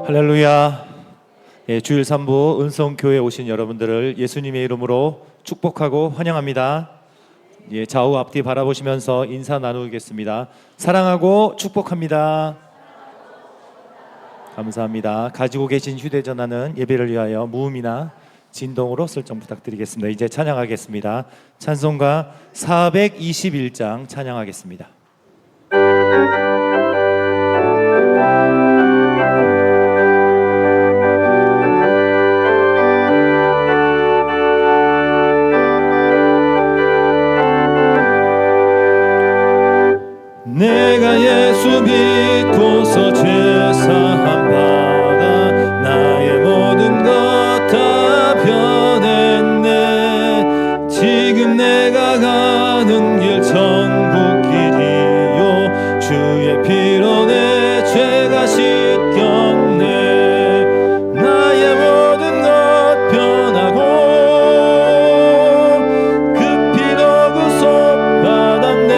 할렐루야. 주일 3부 은성교회에 오신 여러분들을 예수님의 이름으로 축복하고 환영합니다. 좌우 앞뒤 바라보시면서 인사 나누겠습니다. 사랑하고 축복합니다. 감사합니다. 가지고 계신 휴대전화는 예배를 위하여 무음이나 진동으로 설정 부탁드리겠습니다. 이제 찬양하겠습니다. 찬송가 421장 찬양하겠습니다. 내가 예수 믿고서 죄사함 받아 나의 모든 것 다 변했네. 지금 내가 가는 길 천국 길이요 주의 피로 내 죄가 씻겼네. 나의 모든 것 변하고 그 피로 구속 받았네.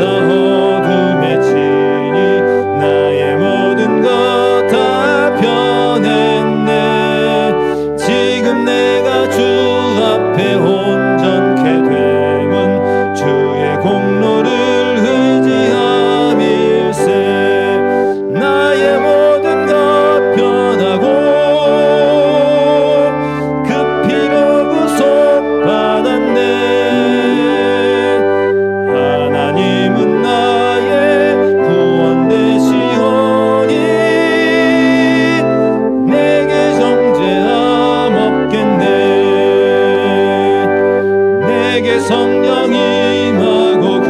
어둠에 지니 나의 모든 것 다 변했네. 지금 내가 주 앞에 온전케 됨은 주의 공로를 의지함일세. 나의 모든 것 변하고 그 피로 구속 받았네. 하나님은 나의 구원 되시오니 내게 정죄함 없겠네. 내게 성령 임하고 그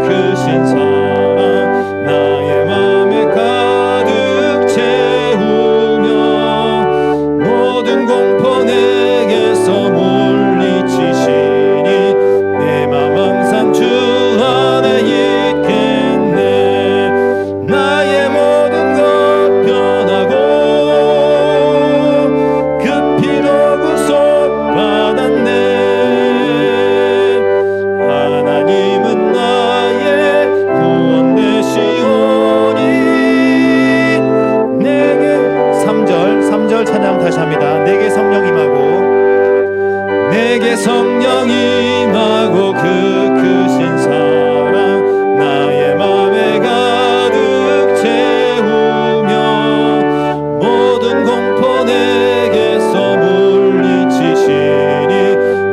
크신 사랑 나의 맘에 가득 채우며 모든 공포 내게서 물리치시니 내 맘 항상 주 안에 있겠네. 나의 모든 것 변하고 그 피로 구속 받았네. 하나님은 나의 구원 되시오니 내게 3절 찬양 다시 합니다. 내게 성령 임하고 내게 성령 임하고 그 크신 사랑 나의 맘에 가득 채우며 모든 공포 내게서 물리치시니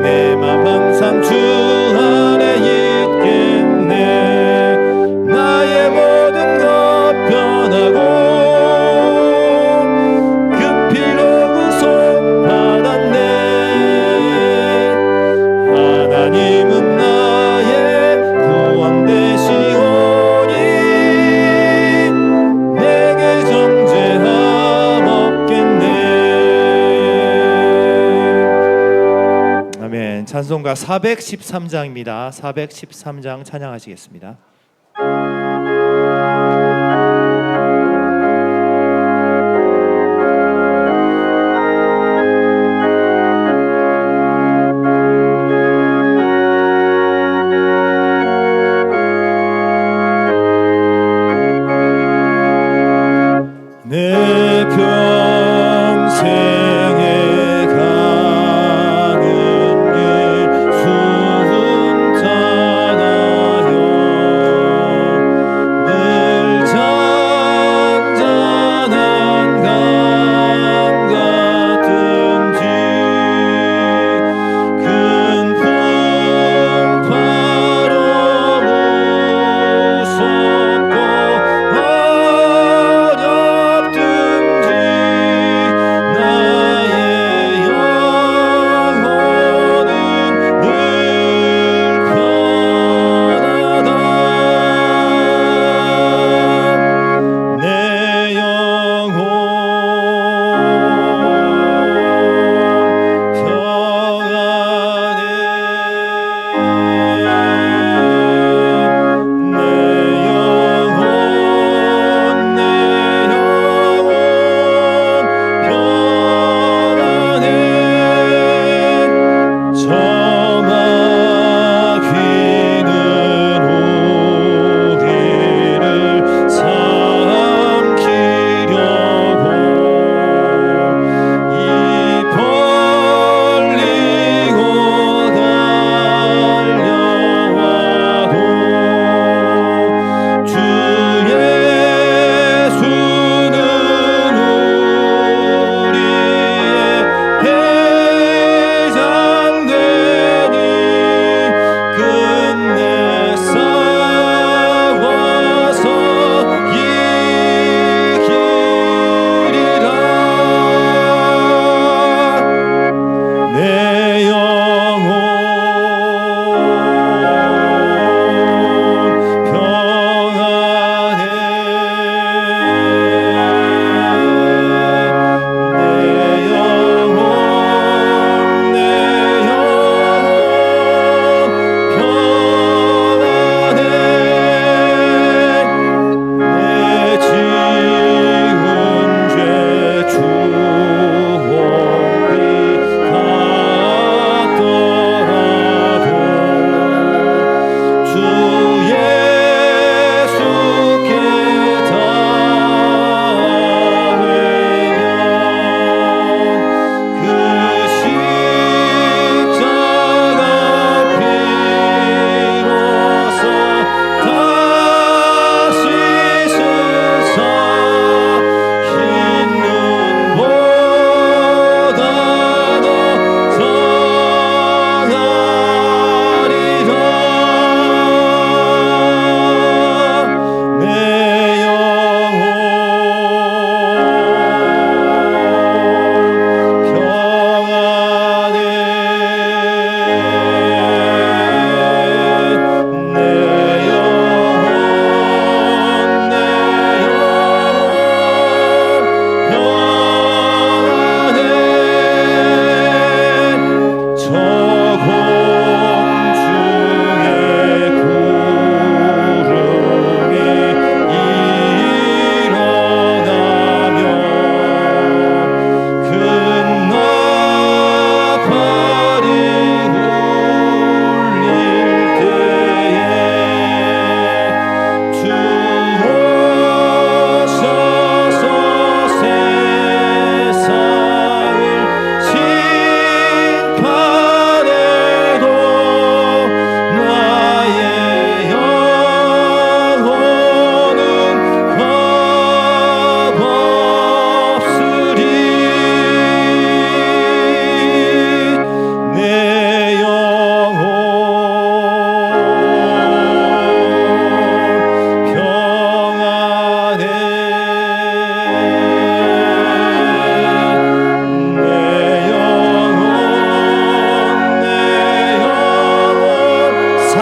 내 맘 항상 주 안에 있겠네. 나의 모든 것 변하고 그 피로 구속 받았네. 하나님은 나의 구원 되시오니 내게 정죄함 없겠네. 아멘. 찬송가 413장입니다. 413장 찬양하시겠습니다. 내 평생에 가는 길 순탄하여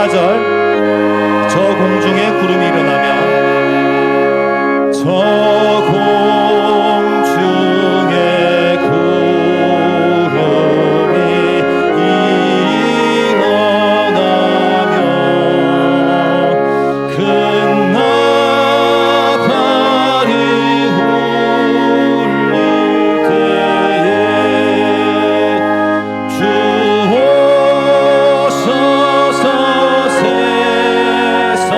4절 저 공중에 구름이 일어나며 저 공중에 구름이 일어나며 큰 나팔이 울릴 때에 주 오셔서 세상을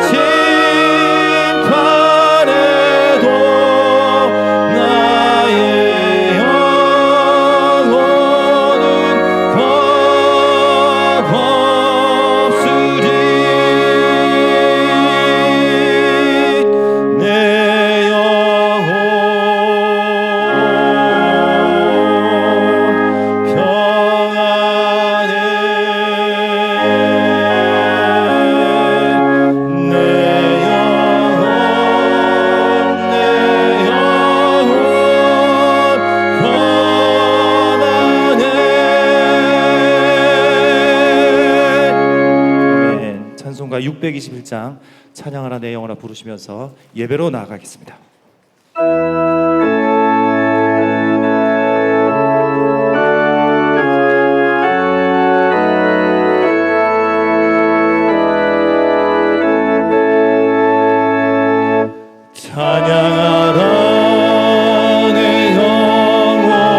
심판해도 나의 영혼은 겁없으리. 내 영혼 평안해. 내 영혼 평안해. 아멘. 찬송가 621장 찬양하라 내 영혼아 부르시면서 예배로 나아가겠습니다. 찬양하라 내 영혼아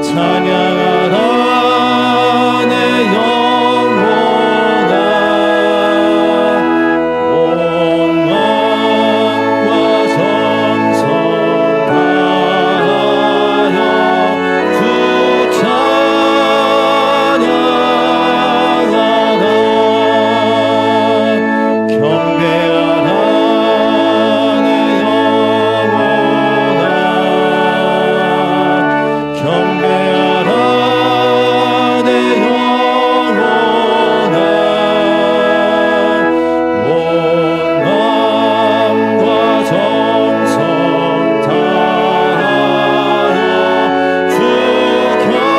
찬양하라 내 영혼아 온 마음과 정성 다하여 주 찬양하라. 경배하라 내 영혼아 경배하라 내 영혼아 온 마음과 정성 다하여 주 경배하라.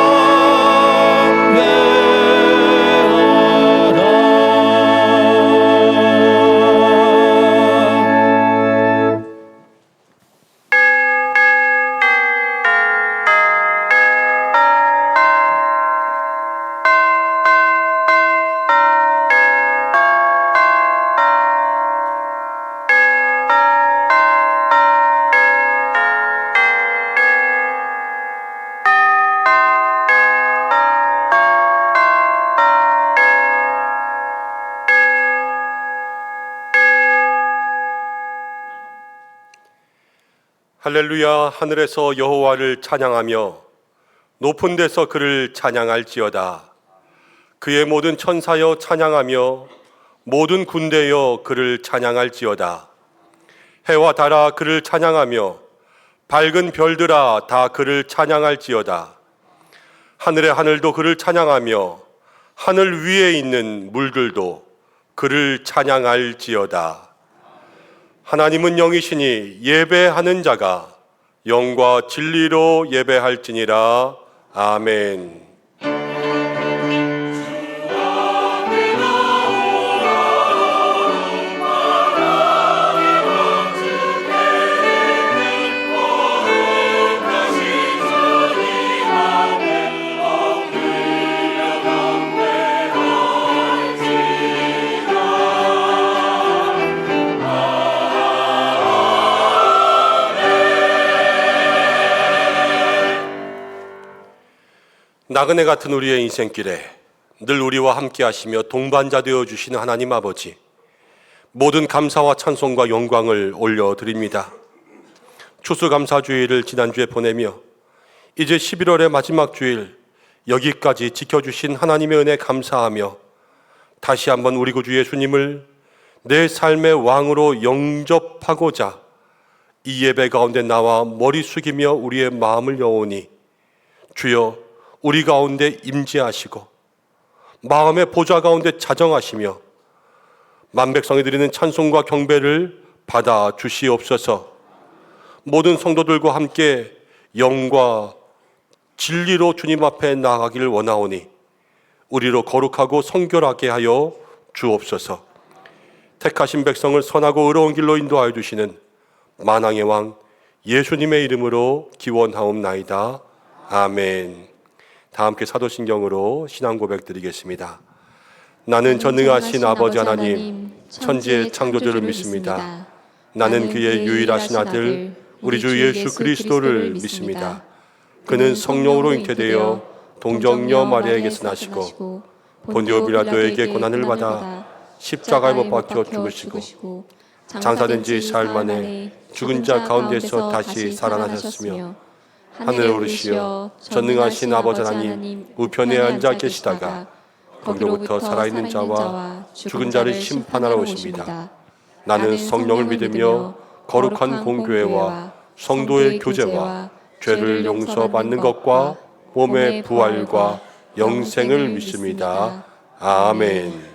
할렐루야. 하늘에서 여호와를 찬양하며 높은 데서 그를 찬양할지어다. 그의 모든 천사여 찬양하며 모든 군대여 그를 찬양할지어다. 해와 달아 그를 찬양하며 밝은 별들아 다 그를 찬양할지어다. 하늘의 하늘도 그를 찬양하며 하늘 위에 있는 물들도 그를 찬양할지어다. 하나님은 영이시니 예배하는 자가 영과 진리로 예배할지니라. 아멘. 나그네 같은 우리의 인생길에 늘 우리와 함께 하시며 동반자 되어 주시는 하나님 아버지, 모든 감사와 찬송과 영광을 올려드립니다. 추수감사주일을 지난주에 보내며 이제 11월의 마지막 주일 여기까지 지켜주신 하나님의 은혜 감사하며 다시 한번 우리 구주 예수님을 내 삶의 왕으로 영접하고자 이 예배 가운데 나와 머리 숙이며 우리의 마음을 여오니 주여 우리 가운데 임재하시고 마음의 보좌 가운데 자정하시며 만백성이 드리는 찬송과 경배를 받아 주시옵소서. 모든 성도들과 함께 영과 진리로 주님 앞에 나아가기를 원하오니 우리로 거룩하고 성결하게 하여 주옵소서. 택하신 백성을 선하고 의로운 길로 인도하여 주시는 만왕의 왕 예수님의 이름으로 기원하옵나이다. 아멘. 다 함께 사도신경으로 신앙 고백 드리겠습니다. 나는 전능하신 아버지 하나님, 천지의 창조주를 믿습니다. 나는 그의 유일하신 아들, 우리 주 예수 그리스도를 믿습니다. 그는 성령으로 잉태되어 동정녀 마리아에게서 나시고 본디오 빌라도에게 고난을 받아 십자가에 못 박혀 죽으시고 장사된 지 사흘 만에 죽은 자 가운데서 다시 살아나셨으며 하늘에 오르시어 전능하신 아버지 하나님 우편에 앉아 계시다가 거기로부터 살아있는 자와 죽은 자를 심판하러 오십니다. 나는 성령을 믿으며 거룩한 공교회와 성도의 교제와 죄를 용서받는 것과 몸의 부활과 영생을 믿습니다. 아멘.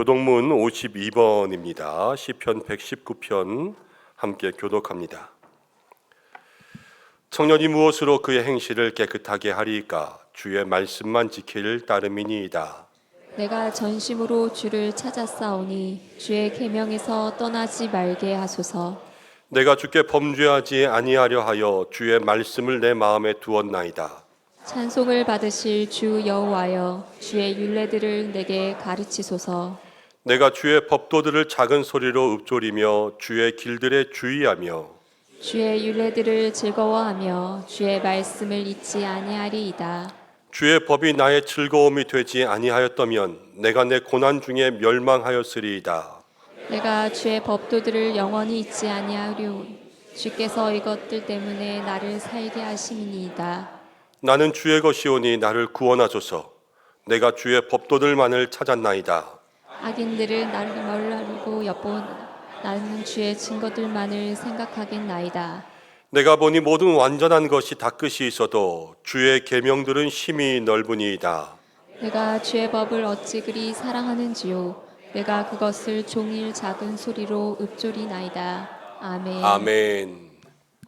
교독문 52번입니다. 시편 119편 함께 교독합니다. 청년이 무엇으로 그의 행실을 깨끗하게 하리이까? 주의 말씀만 지킬 따름이니이다. 내가 전심으로 주를 찾았사오니 주의 계명에서 떠나지 말게 하소서. 내가 주께 범죄하지 아니하려 하여 주의 말씀을 내 마음에 두었나이다. 찬송을 받으실 주 여호와여, 주의 율례들을 내게 가르치소서. 내가 주의 법도들을 작은 소리로 읊조리며 주의 길들에 주의하며 주의 율례들을 즐거워하며 주의 말씀을 잊지 아니하리이다. 주의 법이 나의 즐거움이 되지 아니하였다면 내가 내 고난 중에 멸망하였으리이다. 내가 주의 법도들을 영원히 잊지 아니하리오니 주께서 이것들 때문에 나를 살게 하심이니이다. 나는 주의 것이오니 나를 구원하소서. 내가 주의 법도들만을 찾았나이다. 악인들을 나를 멀리하고 엿보나 나는 주의 증거들만을 생각하겠나이다. 내가 보니 모든 완전한 것이 다 끝이 있어도 주의 계명들은 심히 넓으니이다. 내가 주의 법을 어찌 그리 사랑하는지요. 내가 그것을 종일 작은 소리로 읊조리나이다. 아멘. 아멘.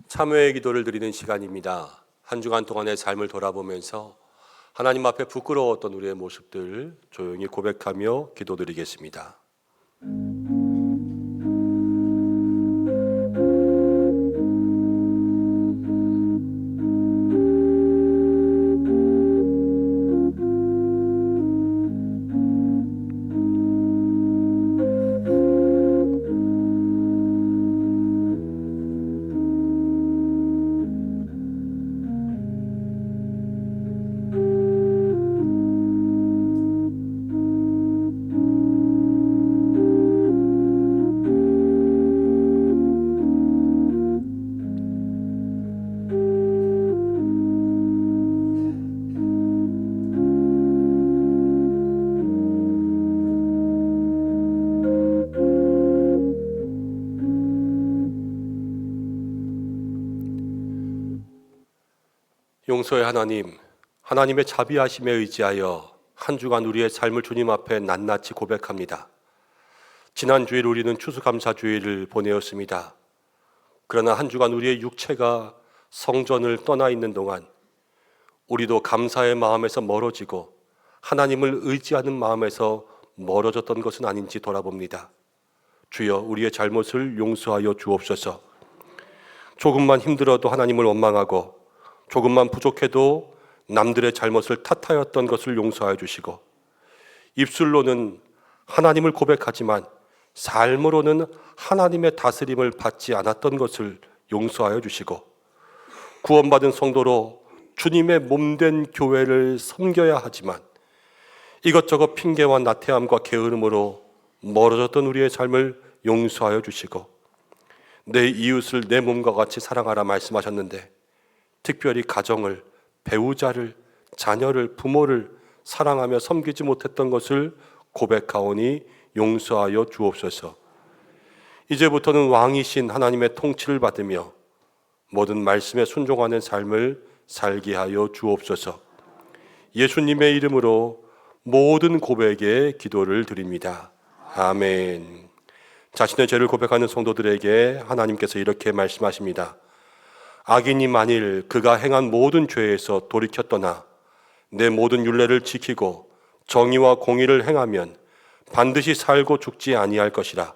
참회의 기도를 드리는 시간입니다. 한 주간 동안의 삶을 돌아보면서 하나님 앞에 부끄러웠던 우리의 모습들 조용히 고백하며 기도드리겠습니다. 용서의 하나님, 하나님의 자비하심에 의지하여 한 주간 우리의 삶을 주님 앞에 낱낱이 고백합니다. 지난 주일 우리는 추수감사주일을 보내었습니다. 그러나 한 주간 우리의 육체가 성전을 떠나 있는 동안 우리도 감사의 마음에서 멀어지고 하나님을 의지하는 마음에서 멀어졌던 것은 아닌지 돌아봅니다. 주여, 우리의 잘못을 용서하여 주옵소서. 조금만 힘들어도 하나님을 원망하고 조금만 부족해도 남들의 잘못을 탓하였던 것을 용서하여 주시고, 입술로는 하나님을 고백하지만 삶으로는 하나님의 다스림을 받지 않았던 것을 용서하여 주시고, 구원받은 성도로 주님의 몸된 교회를 섬겨야 하지만 이것저것 핑계와 나태함과 게으름으로 멀어졌던 우리의 삶을 용서하여 주시고, 내 이웃을 내 몸과 같이 사랑하라 말씀하셨는데 특별히 가정을, 배우자를, 자녀를, 부모를 사랑하며 섬기지 못했던 것을 고백하오니 용서하여 주옵소서. 이제부터는 왕이신 하나님의 통치를 받으며 모든 말씀에 순종하는 삶을 살게 하여 주옵소서. 예수님의 이름으로 모든 고백에 기도를 드립니다. 아멘. 자신의 죄를 고백하는 성도들에게 하나님께서 이렇게 말씀하십니다. 악인이 만일 그가 행한 모든 죄에서 돌이켜 떠나 내 모든 율례를 지키고 정의와 공의를 행하면 반드시 살고 죽지 아니할 것이라.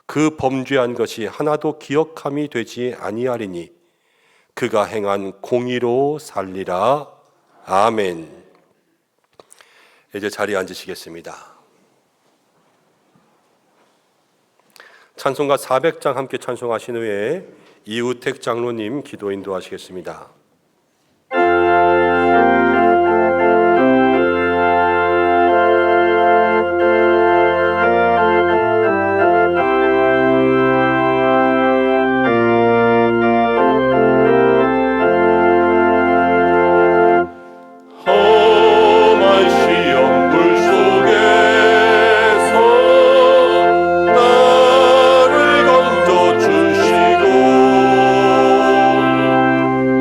그 범죄한 것이 하나도 기억함이 되지 아니하리니 그가 행한 공의로 살리라. 아멘. 이제 자리에 앉으시겠습니다. 찬송가 400장 함께 찬송하신 후에 이우택 장로님 기도 인도하시겠습니다.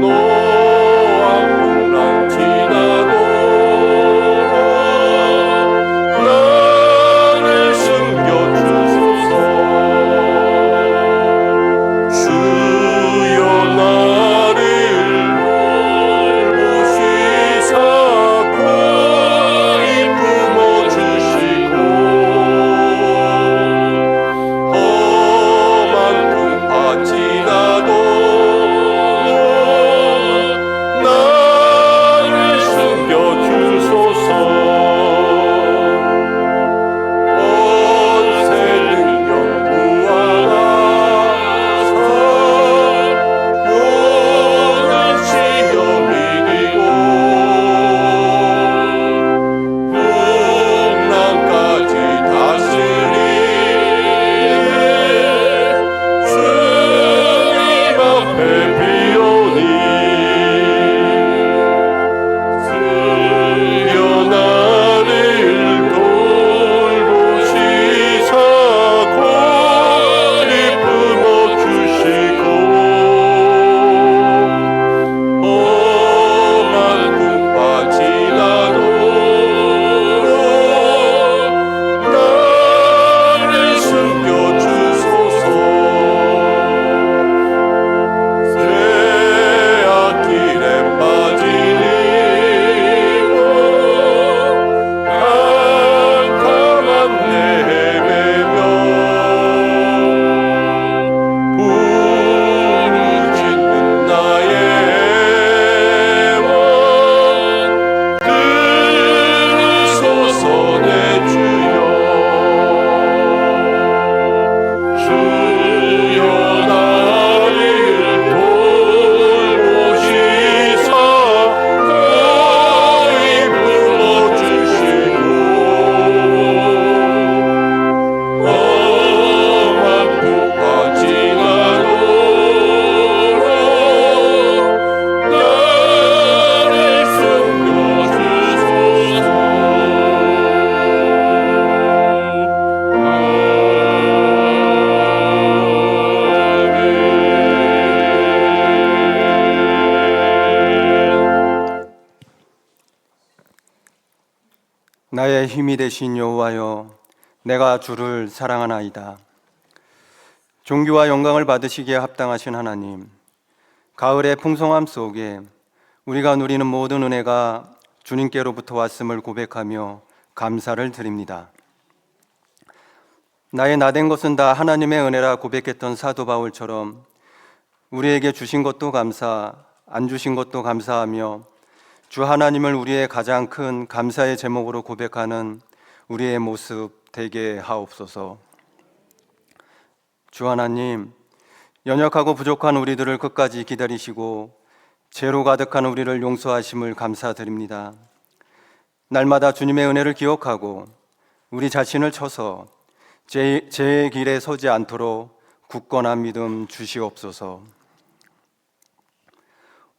너 나의 힘이 되신 여호와여, 내가 주를 사랑하나이다. 존귀와 영광을 받으시기에 합당하신 하나님, 가을의 풍성함 속에 우리가 누리는 모든 은혜가 주님께로부터 왔음을 고백하며 감사를 드립니다. 나의 나된 것은 다 하나님의 은혜라 고백했던 사도 바울처럼 우리에게 주신 것도 감사, 안 주신 것도 감사하며 주 하나님을 우리의 가장 큰 감사의 제목으로 고백하는 우리의 모습 되게 하옵소서. 주 하나님, 연약하고 부족한 우리들을 끝까지 기다리시고 죄로 가득한 우리를 용서하심을 감사드립니다. 날마다 주님의 은혜를 기억하고 우리 자신을 쳐서 죄의 길에 서지 않도록 굳건한 믿음 주시옵소서.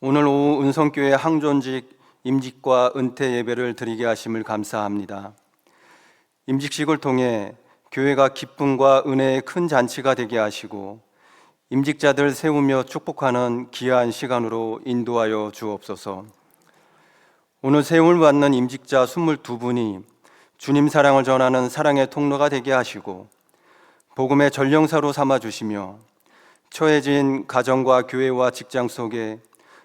오늘 오후 은성교회 항존직 임직과 은퇴 예배를 드리게 하심을 감사합니다. 임직식을 통해 교회가 기쁨과 은혜의 큰 잔치가 되게 하시고 임직자들 세우며 축복하는 귀한 시간으로 인도하여 주옵소서. 오늘 세움을 받는 임직자 22분이 주님 사랑을 전하는 사랑의 통로가 되게 하시고 복음의 전령사로 삼아주시며 처해진 가정과 교회와 직장 속에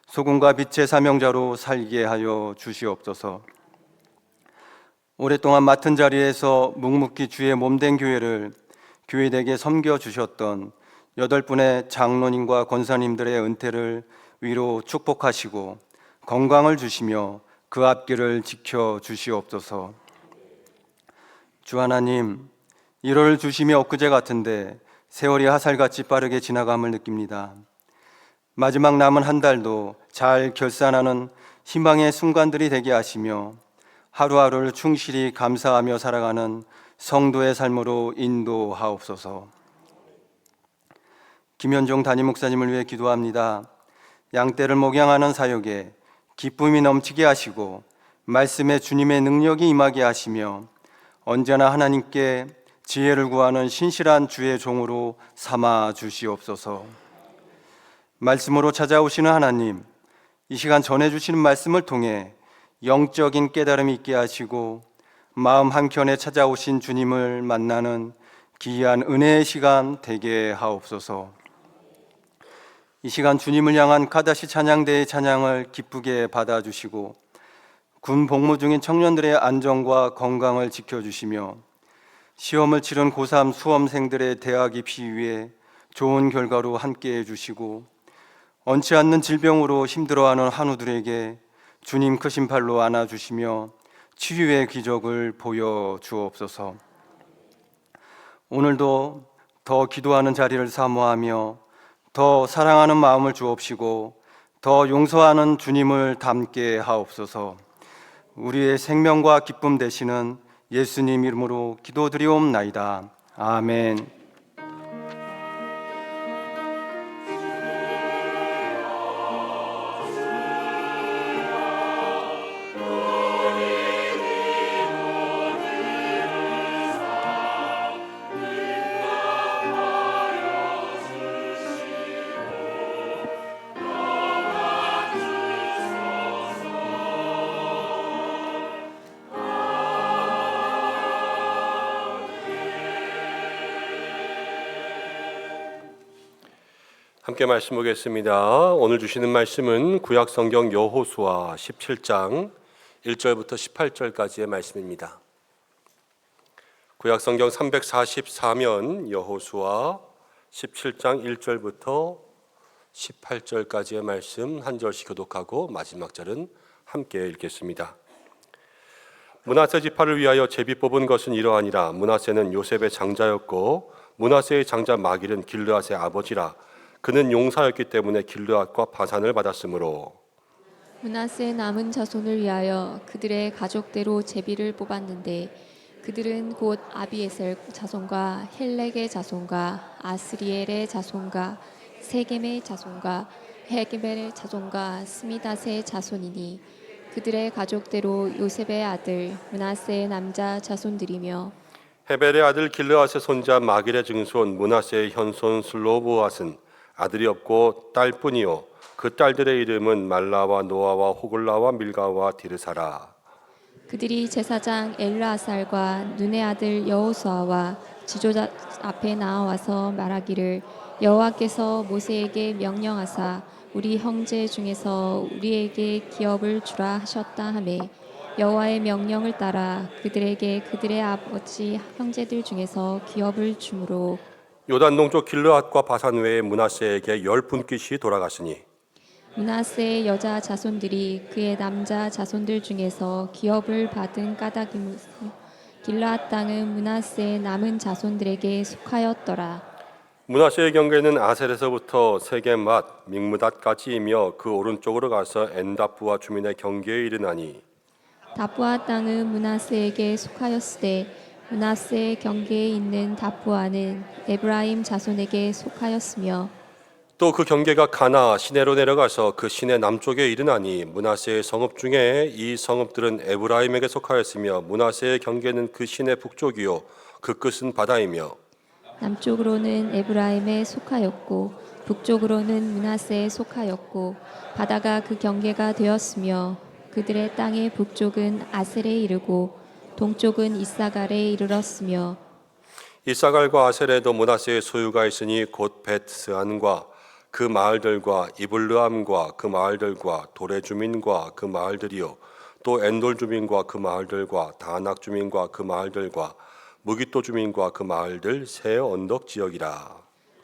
소금과 빛의 사명자로 살게 하여 주시옵소서. 오랫동안 맡은 자리에서 묵묵히 주의 몸된 교회를 교회되게 섬겨주셨던 8분의 장로님과 권사님들의 은퇴를 위로 축복하시고 건강을 주시며 그 앞길을 지켜주시옵소서. 주 하나님, 1월 주심이 엊그제 같은데 세월이 하살같이 빠르게 지나감을 느낍니다. 마지막 남은 한 달도 잘 결산하는 희망의 순간들이 되게 하시며 하루하루를 충실히 감사하며 살아가는 성도의 삶으로 인도하옵소서. 김현종 담임 목사님을 위해 기도합니다. 양떼를 목양하는 사역에 기쁨이 넘치게 하시고 말씀에 주님의 능력이 임하게 하시며 언제나 하나님께 지혜를 구하는 신실한 주의 종으로 삼아 주시옵소서. 말씀으로 찾아오시는 하나님, 이 시간 전해주시는 말씀을 통해 영적인 깨달음이 있게 하시고 마음 한켠에 찾아오신 주님을 만나는 귀한 은혜의 시간 되게 하옵소서. 이 시간 주님을 향한 카다시 찬양대의 찬양을 기쁘게 받아주시고 군 복무 중인 청년들의 안전과 건강을 지켜주시며 시험을 치른 고3 수험생들의 대학 입시 위에 좋은 결과로 함께해 주시고 언치 않는 질병으로 힘들어하는 한우들에게 주님 크신 팔로 안아주시며 치유의 기적을 보여주옵소서. 오늘도 더 기도하는 자리를 사모하며 더 사랑하는 마음을 주옵시고 더 용서하는 주님을 닮게 하옵소서. 우리의 생명과 기쁨 되시는 예수님 이름으로 기도드리옵나이다. 아멘. 함께 말씀 보겠습니다. 오늘 주시는 말씀은 구약 성경 여호수아 17장 1절부터 18절까지의 말씀입니다. 구약 성경 344면 여호수아 17장 1절부터 18절까지의 말씀 한 절씩 교독하고 마지막 절은 함께 읽겠습니다. 므낫세 지파를 위하여 제비 뽑은 것은 이러하니라. 므낫세는 요셉의 장자였고 므낫세의 장자 마길은 길르앗의 아버지라. 그는 용사였기 때문에 길르앗과 바산을 받았으므로 므낫세의 남은 자손을 위하여 그들의 가족대로 제비를 뽑았는데 그들은 곧 아비에셀 자손과 헬렉의 자손과 아스리엘의 자손과 세겜의 자손과 헤게벨의 자손과 스미닷의 자손이니 그들의 가족대로 요셉의 아들 므낫세의 남자 자손들이며 헤벨의 아들 길르앗의 손자 마길의 증손 므낫세의 현손 슬로보앗은 아들이 없고 딸뿐이요 그 딸들의 이름은 말라와 노아와 호글라와 밀가와 디르사라. 그들이 제사장 엘르아살과 눈의 아들 여호수아와 지도자 앞에 나와서 말하기를 여호와께서 모세에게 명령하사 우리 형제 중에서 우리에게 기업을 주라 하셨다 하매 여호와의 명령을 따라 그들에게 그들의 아버지 형제들 중에서 기업을 주므로 요단 동쪽 길르앗과 바산 외에 므낫세에게 10분깃이 돌아갔으니 므낫세의 여자 자손들이 그의 남자 자손들 중에서 기업을 받은 까닭이므로 길르앗 땅은 므낫세의 남은 자손들에게 속하였더라. 므낫세의 경계는 아셀에서부터 세겜맛 믹므닷까지이며 그 오른쪽으로 가서 엔다프와 주민의 경계에 이르나니 다부아 땅은 므낫세에게 속하였으되 므낫세의 경계에 있는 다부아는 에브라임 자손에게 속하였으며 또 그 경계가 가나 시내로 내려가서 그 시내 남쪽에 이르나니 므낫세의 성읍 중에 이 성읍들은 에브라임에게 속하였으며 므낫세의 경계는 그 시내 북쪽이요 그 끝은 바다이며 남쪽으로는 에브라임에 속하였고 북쪽으로는 므낫세에 속하였고 바다가 그 경계가 되었으며 그들의 땅의 북쪽은 아셀에 이르고 동쪽은 이사갈에 이르렀으며 이사갈과 아셀에도 므낫세의 소유가 있으니 곧 벳스안과 그 마을들과 이블르암과 그 마을들과 도레 주민과 그 마을들이요 또 엔돌 주민과 그 마을들과 다낙 주민과 그 마을들과 무기또 주민과 그 마을들 새 언덕 지역이라.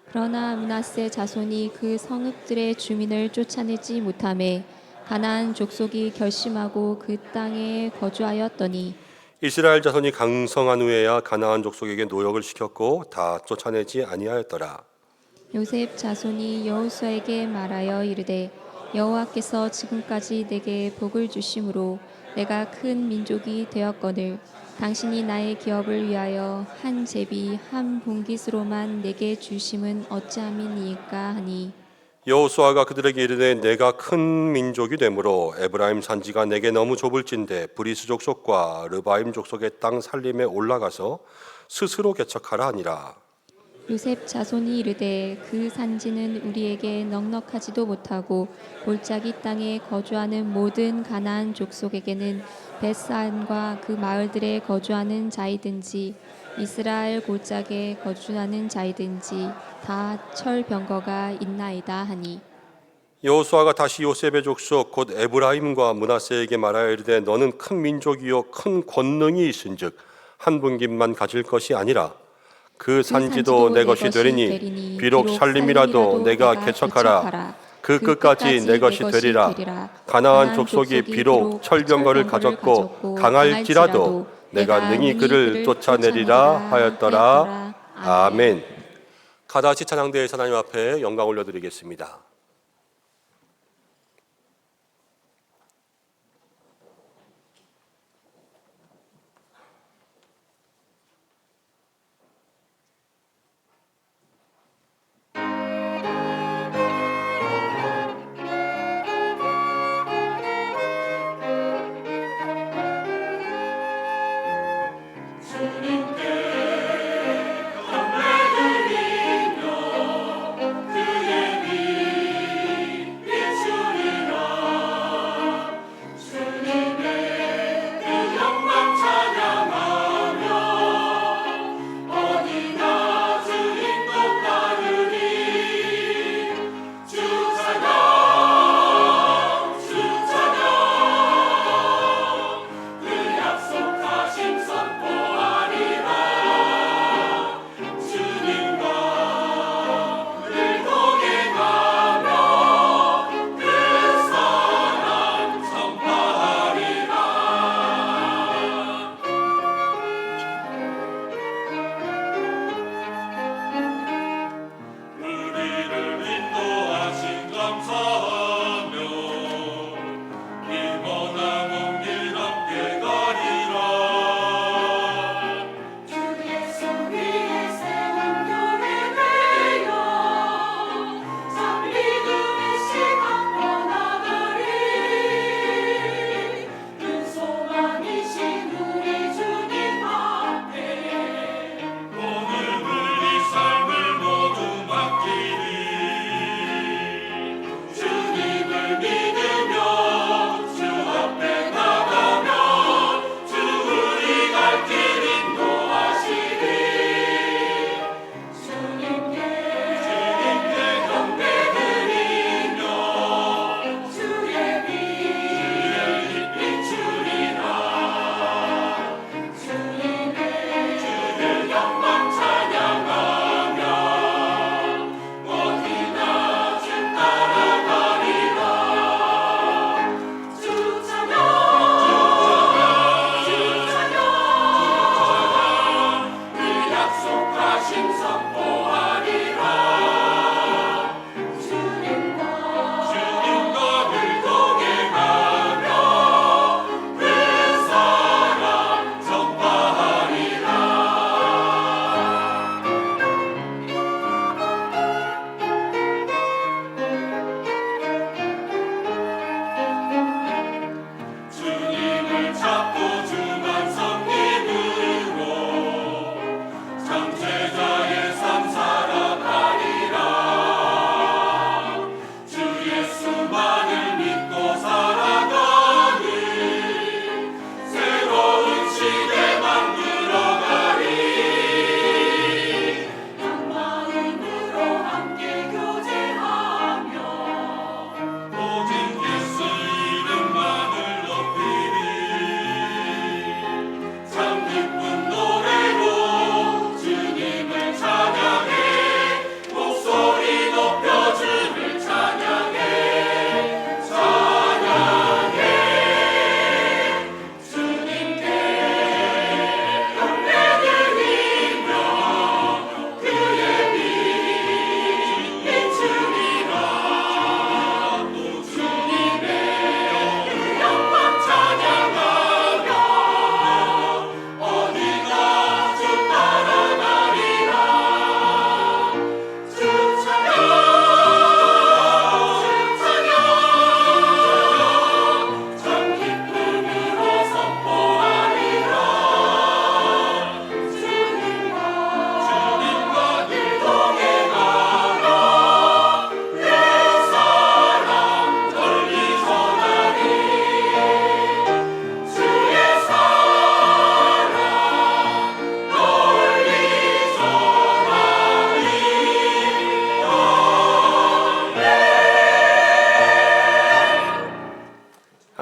그러나 므낫세 자손이 그 성읍들의 주민을 쫓아내지 못하매 가나안 족속이 결심하고 그 땅에 거주하였더니 이스라엘 자손이 강성한 후에야 가나안 족속에게 노역을 시켰고 다 쫓아내지 아니하였더라. 요셉 자손이 여호수아에게 말하여 이르되 여호와께서 지금까지 내게 복을 주심으로 내가 큰 민족이 되었거늘 당신이 나의 기업을 위하여 한 제비 한 분깃으로만 내게 주심은 어찌함이니까 하니 여호수아가 그들에게 이르되 내가 큰 민족이 되므로 에브라임 산지가 내게 너무 좁을진대 브리스 족속과 르바임 족속의 땅 살림에 올라가서 스스로 개척하라 하니라. 요셉 자손이 이르되 그 산지는 우리에게 넉넉하지도 못하고 골짜기 땅에 거주하는 모든 가나안 족속에게는 벳산과 그 마을들에 거주하는 자이든지 이스라엘 골짜기에 거주하는 자이든지 다 철병거가 있나이다 하니 여호수아가 다시 요셉의 족속 곧 에브라임과 므낫세에게 말하여 이르되 너는 큰 민족이요 큰 권능이 있은즉 한 분깃만 가질 것이 아니라 그 산지도 내 것이 되리니 비록 살림이라도 내가 개척하라 그 끝까지 내 것이 되리라. 가나안 족속이 비록 철병거를 가졌고 강할지라도 내가 능히 그를 쫓아내리라 하였더라. 아멘. 가다시 찬양대에서 하나님 앞에 영광 올려드리겠습니다.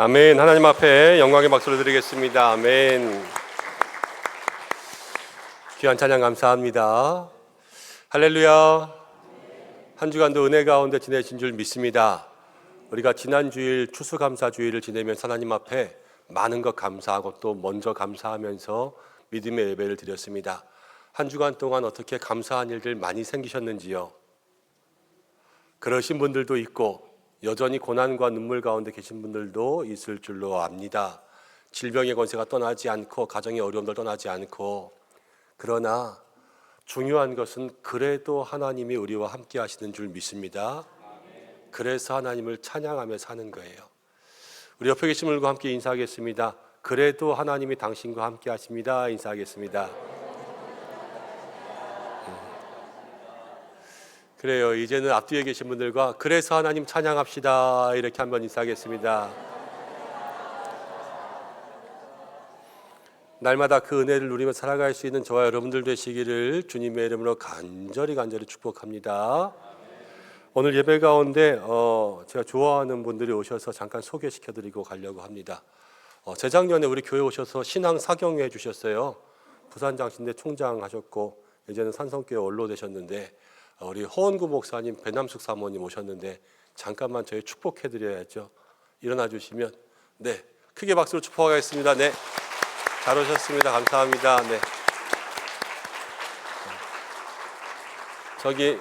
아멘. 하나님 앞에 영광의 박수를 드리겠습니다. 아멘. 귀한 찬양 감사합니다. 할렐루야. 한 주간도 은혜 가운데 지내신 줄 믿습니다. 우리가 지난 주일 추수감사주일을 지내면서 하나님 앞에 많은 것 감사하고 또 먼저 감사하면서 믿음의 예배를 드렸습니다. 한 주간 동안 어떻게 감사한 일들 많이 생기셨는지요? 그러신 분들도 있고 여전히 고난과 눈물 가운데 계신 분들도 있을 줄로 압니다. 질병의 권세가 떠나지 않고 가정의 어려움들 떠나지 않고, 그러나 중요한 것은 그래도 하나님이 우리와 함께 하시는 줄 믿습니다. 그래서 하나님을 찬양하며 사는 거예요. 우리 옆에 계신 분들과 함께 인사하겠습니다. 그래도 하나님이 당신과 함께 하십니다. 인사하겠습니다. 그래요. 이제는 앞뒤에 계신 분들과 그래서 하나님 찬양합시다. 이렇게 한번 인사하겠습니다. 날마다 그 은혜를 누리며 살아갈 수 있는 저와 여러분들 되시기를 주님의 이름으로 간절히 축복합니다. 오늘 예배 가운데 제가 좋아하는 분들이 오셔서 잠깐 소개시켜드리고 가려고 합니다. 재작년에 우리 교회 오셔서 신앙 사경회 해주셨어요. 부산 장신대 총장 하셨고 이제는 산성교회 원로 되셨는데, 우리 허원구 목사님, 배남숙 사모님 오셨는데 잠깐만 저희 축복해드려야죠. 일어나 주시면, 네, 크게 박수로 축복하겠습니다. 네, 잘 오셨습니다. 감사합니다. 네, 저기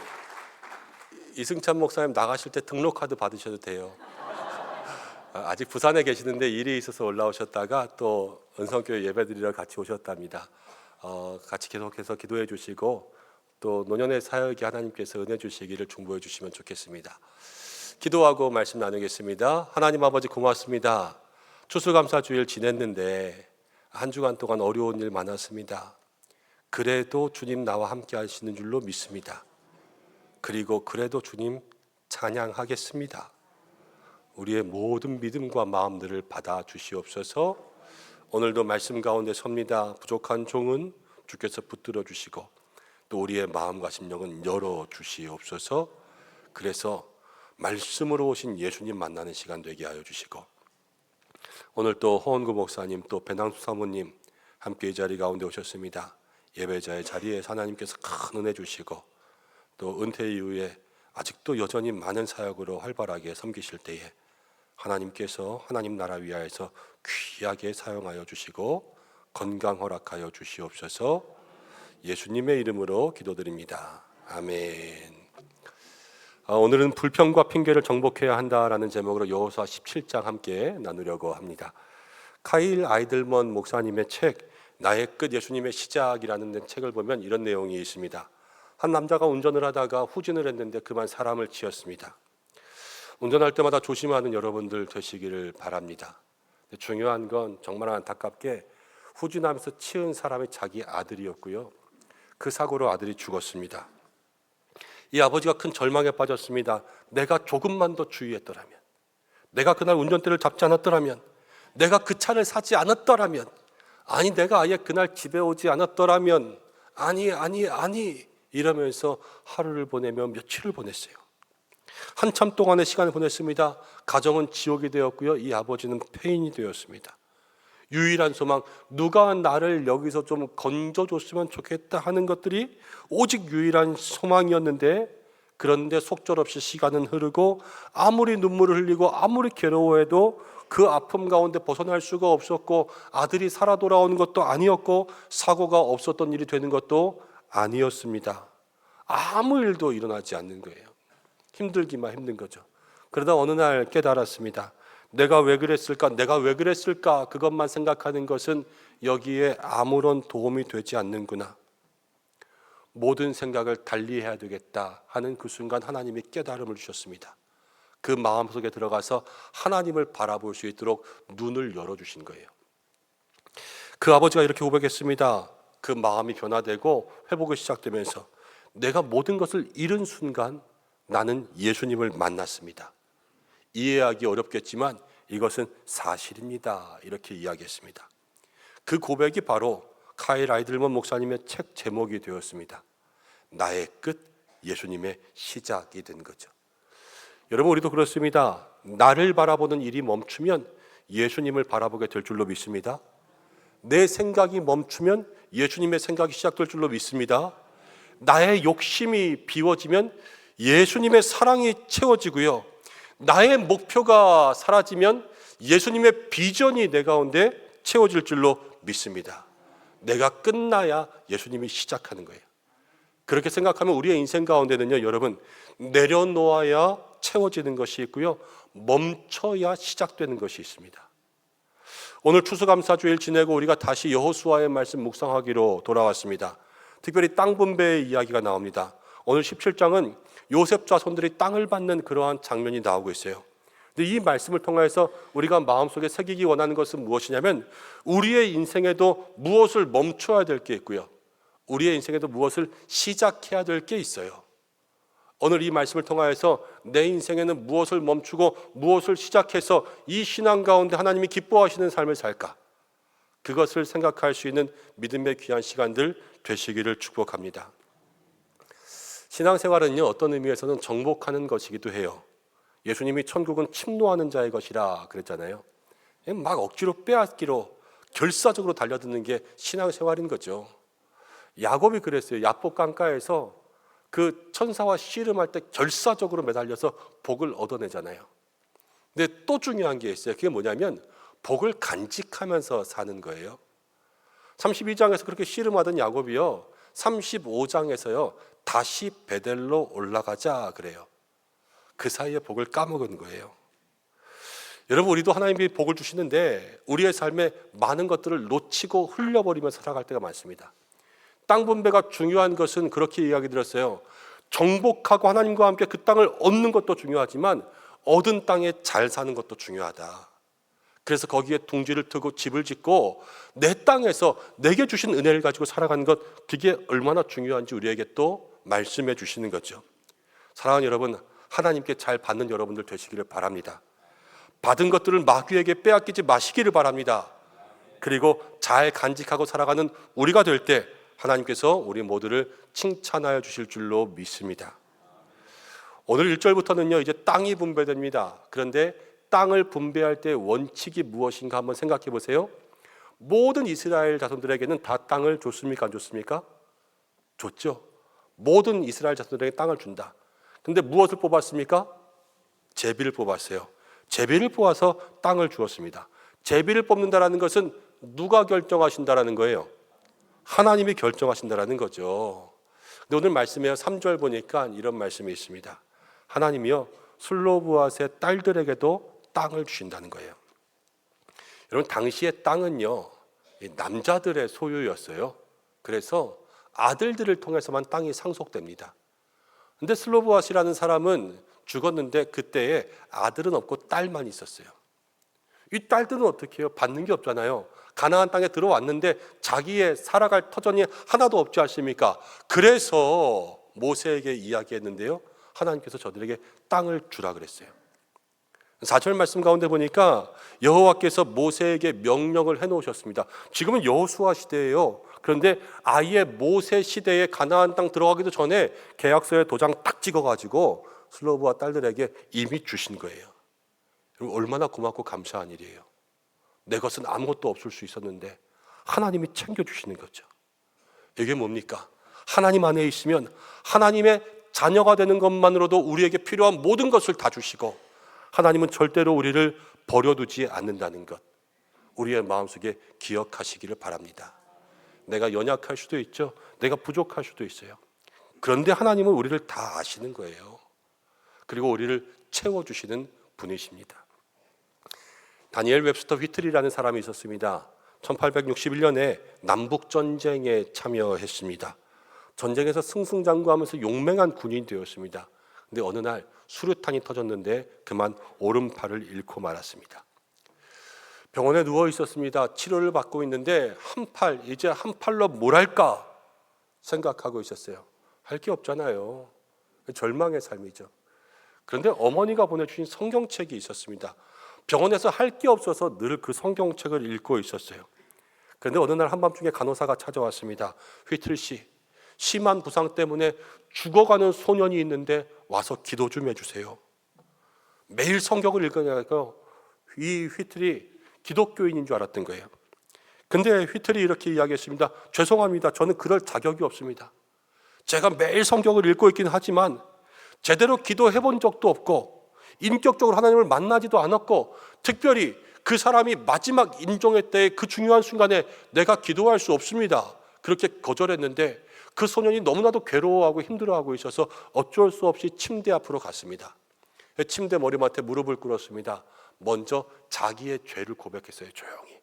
이승찬 목사님 나가실 때 등록카드 받으셔도 돼요. 아직 부산에 계시는데 일이 있어서 올라오셨다가 또 은성교회 예배드리러 같이 오셨답니다. 같이 계속해서 기도해 주시고 또 노년의 사역에 하나님께서 은혜 주시기를 중보해 주시면 좋겠습니다. 기도하고 말씀 나누겠습니다. 하나님 아버지 고맙습니다. 추수감사주일 지냈는데 한 주간 동안 어려운 일 많았습니다. 그래도 주님 나와 함께 하시는 줄로 믿습니다. 그리고 그래도 주님 찬양하겠습니다. 우리의 모든 믿음과 마음들을 받아 주시옵소서. 오늘도 말씀 가운데 섭니다. 부족한 종은 주께서 붙들어 주시고 또 우리의 마음과 심령은 열어 주시옵소서. 그래서 말씀으로 오신 예수님 만나는 시간 되게 하여 주시고, 오늘 또 허원구 목사님 또 배낭수 사모님 함께 이 자리 가운데 오셨습니다. 예배자의 자리에 하나님께서 큰 은혜 주시고 또 은퇴 이후에 아직도 여전히 많은 사역으로 활발하게 섬기실 때에 하나님께서 하나님 나라 위하여서 귀하게 사용하여 주시고 건강 허락하여 주시옵소서. 예수님의 이름으로 기도드립니다. 아멘. 오늘은 불평과 핑계를 정복해야 한다라는 제목으로 여호수아 17장 함께 나누려고 합니다. 카일 아이들먼 목사님의 책 나의 끝 예수님의 시작이라는 책을 보면 이런 내용이 있습니다. 한 남자가 운전을 하다가 후진을 했는데 그만 사람을 치었습니다. 운전할 때마다 조심하는 여러분들 되시기를 바랍니다. 중요한 건 정말 안타깝게 후진하면서 치은 사람이 자기 아들이었고요. 그 사고로 아들이 죽었습니다. 이 아버지가 큰 절망에 빠졌습니다. 내가 조금만 더 주의했더라면, 내가 그날 운전대를 잡지 않았더라면, 내가 그 차를 사지 않았더라면, 아니 내가 아예 그날 집에 오지 않았더라면, 아니 이러면서 하루를 보내며 며칠을 보냈어요. 한참 동안의 시간을 보냈습니다. 가정은 지옥이 되었고요. 이 아버지는 폐인이 되었습니다. 유일한 소망, 누가 나를 여기서 좀 건져줬으면 좋겠다 하는 것들이 오직 유일한 소망이었는데, 그런데 속절없이 시간은 흐르고 아무리 눈물을 흘리고 아무리 괴로워해도 그 아픔 가운데 벗어날 수가 없었고, 아들이 살아 돌아오는 것도 아니었고 사고가 없었던 일이 되는 것도 아니었습니다. 아무 일도 일어나지 않는 거예요. 힘들기만 힘든 거죠. 그러다 어느 날 깨달았습니다. 내가 왜 그랬을까 그것만 생각하는 것은 여기에 아무런 도움이 되지 않는구나. 모든 생각을 달리해야 되겠다 하는 그 순간 하나님이 깨달음을 주셨습니다. 그 마음속에 들어가서 하나님을 바라볼 수 있도록 눈을 열어주신 거예요. 그 아버지가 이렇게 고백했습니다. 그 마음이 변화되고 회복이 시작되면서 내가 모든 것을 잃은 순간 나는 예수님을 만났습니다. 이해하기 어렵겠지만 이것은 사실입니다. 이렇게 이야기했습니다. 그 고백이 바로 카일 아이들먼 목사님의 책 제목이 되었습니다. 나의 끝, 예수님의 시작이 된 거죠. 여러분, 우리도 그렇습니다. 나를 바라보는 일이 멈추면 예수님을 바라보게 될 줄로 믿습니다. 내 생각이 멈추면 예수님의 생각이 시작될 줄로 믿습니다. 나의 욕심이 비워지면 예수님의 사랑이 채워지고요. 나의 목표가 사라지면 예수님의 비전이 내 가운데 채워질 줄로 믿습니다. 내가 끝나야 예수님이 시작하는 거예요. 그렇게 생각하면 우리의 인생 가운데는요, 여러분, 내려놓아야 채워지는 것이 있고요, 멈춰야 시작되는 것이 있습니다. 오늘 추수감사주일 지내고 우리가 다시 여호수아의 말씀 묵상하기로 돌아왔습니다. 특별히 땅 분배의 이야기가 나옵니다. 오늘 17장은 요셉 자손들이 땅을 받는 그러한 장면이 나오고 있어요. 근데 이 말씀을 통해서 우리가 마음속에 새기기 원하는 것은 무엇이냐면, 우리의 인생에도 무엇을 멈춰야 될 게 있고요, 우리의 인생에도 무엇을 시작해야 될 게 있어요. 오늘 이 말씀을 통하여서 내 인생에는 무엇을 멈추고 무엇을 시작해서 이 신앙 가운데 하나님이 기뻐하시는 삶을 살까, 그것을 생각할 수 있는 믿음의 귀한 시간들 되시기를 축복합니다. 신앙생활은요, 어떤 의미에서는 정복하는 것이기도 해요. 예수님이 천국은 침노하는 자의 것이라 그랬잖아요. 막 억지로 빼앗기로 결사적으로 달려드는 게 신앙생활인 거죠. 야곱이 그랬어요. 야복 강가에서 그 천사와 씨름할 때 결사적으로 매달려서 복을 얻어내잖아요. 근데 또 중요한 게 있어요. 그게 뭐냐면 복을 간직하면서 사는 거예요. 32장에서 그렇게 씨름하던 야곱이요, 35장에서요 다시 베델로 올라가자 그래요. 그 사이에 복을 까먹은 거예요. 여러분, 우리도 하나님이 복을 주시는데 우리의 삶에 많은 것들을 놓치고 흘려버리면서 살아갈 때가 많습니다. 땅 분배가 중요한 것은 그렇게 이야기 들었어요. 정복하고 하나님과 함께 그 땅을 얻는 것도 중요하지만 얻은 땅에 잘 사는 것도 중요하다. 그래서 거기에 둥지를 트고 집을 짓고 내 땅에서 내게 주신 은혜를 가지고 살아가는 것, 그게 얼마나 중요한지 우리에게 또 말씀해 주시는 거죠. 사랑하는 여러분, 하나님께 잘 받는 여러분들 되시기를 바랍니다. 받은 것들을 마귀에게 빼앗기지 마시기를 바랍니다. 그리고 잘 간직하고 살아가는 우리가 될 때 하나님께서 우리 모두를 칭찬하여 주실 줄로 믿습니다. 오늘 1절부터는요 이제 땅이 분배됩니다. 그런데 땅을 분배할 때 원칙이 무엇인가 한번 생각해 보세요. 모든 이스라엘 자손들에게는 다 땅을 줬습니까? 안 줬습니까? 줬죠. 모든 이스라엘 자손들에게 땅을 준다. 근데 무엇을 뽑았습니까? 제비를 뽑았어요. 제비를 뽑아서 땅을 주었습니다. 제비를 뽑는다라는 것은 누가 결정하신다라는 거예요? 하나님이 결정하신다라는 거죠. 근데 오늘 말씀에 3절 보니까 이런 말씀이 있습니다. 하나님이요 슬로브앗의 딸들에게도 땅을 주신다는 거예요. 여러분, 당시의 땅은요 남자들의 소유였어요. 그래서 아들들을 통해서만 땅이 상속됩니다. 근데 슬로브앗이라는 사람은 죽었는데 그때에 아들은 없고 딸만 있었어요. 이 딸들은 어떻게 해요? 받는 게 없잖아요. 가나안 땅에 들어왔는데 자기의 살아갈 터전이 하나도 없지 않습니까? 그래서 모세에게 이야기했는데요, 하나님께서 저들에게 땅을 주라 그랬어요. 4절 말씀 가운데 보니까 여호와께서 모세에게 명령을 해놓으셨습니다. 지금은 여호수아 시대예요. 그런데 아예 모세 시대에 가나안 땅 들어가기도 전에 계약서에 도장 딱 찍어가지고 슬로브와 딸들에게 이미 주신 거예요. 얼마나 고맙고 감사한 일이에요. 내 것은 아무것도 없을 수 있었는데 하나님이 챙겨주시는 거죠. 이게 뭡니까? 하나님 안에 있으면 하나님의 자녀가 되는 것만으로도 우리에게 필요한 모든 것을 다 주시고 하나님은 절대로 우리를 버려두지 않는다는 것, 우리의 마음속에 기억하시기를 바랍니다. 내가 연약할 수도 있죠. 내가 부족할 수도 있어요. 그런데 하나님은 우리를 다 아시는 거예요. 그리고 우리를 채워주시는 분이십니다. 다니엘 웹스터 휘틀이라는 사람이 있었습니다. 1861년에 남북전쟁에 참여했습니다. 전쟁에서 승승장구하면서 용맹한 군인이 되었습니다. 근데 어느 날 수류탄이 터졌는데 그만 오른팔을 잃고 말았습니다. 병원에 누워 있었습니다. 치료를 받고 있는데 이제 한 팔로 뭘 할까 생각하고 있었어요. 할 게 없잖아요. 절망의 삶이죠. 그런데 어머니가 보내주신 성경책이 있었습니다. 병원에서 할 게 없어서 늘 그 성경책을 읽고 있었어요. 그런데 어느 날 한밤중에 간호사가 찾아왔습니다. 휘틀 씨, 심한 부상 때문에 죽어가는 소년이 있는데 와서 기도 좀 해주세요. 매일 성경을 읽으니까 이 휘틀이 기독교인인 줄 알았던 거예요. 근데 휘틀이 이렇게 이야기했습니다. 죄송합니다. 저는 그럴 자격이 없습니다. 제가 매일 성경을 읽고 있긴 하지만 제대로 기도해 본 적도 없고 인격적으로 하나님을 만나지도 않았고 특별히 그 사람이 마지막 인종의 때의 그 중요한 순간에 내가 기도할 수 없습니다. 그렇게 거절했는데 그 소년이 너무나도 괴로워하고 힘들어하고 있어서 어쩔 수 없이 침대 앞으로 갔습니다. 침대 머리맡에 무릎을 꿇었습니다. 먼저 자기의 죄를 고백했어요. 조용히.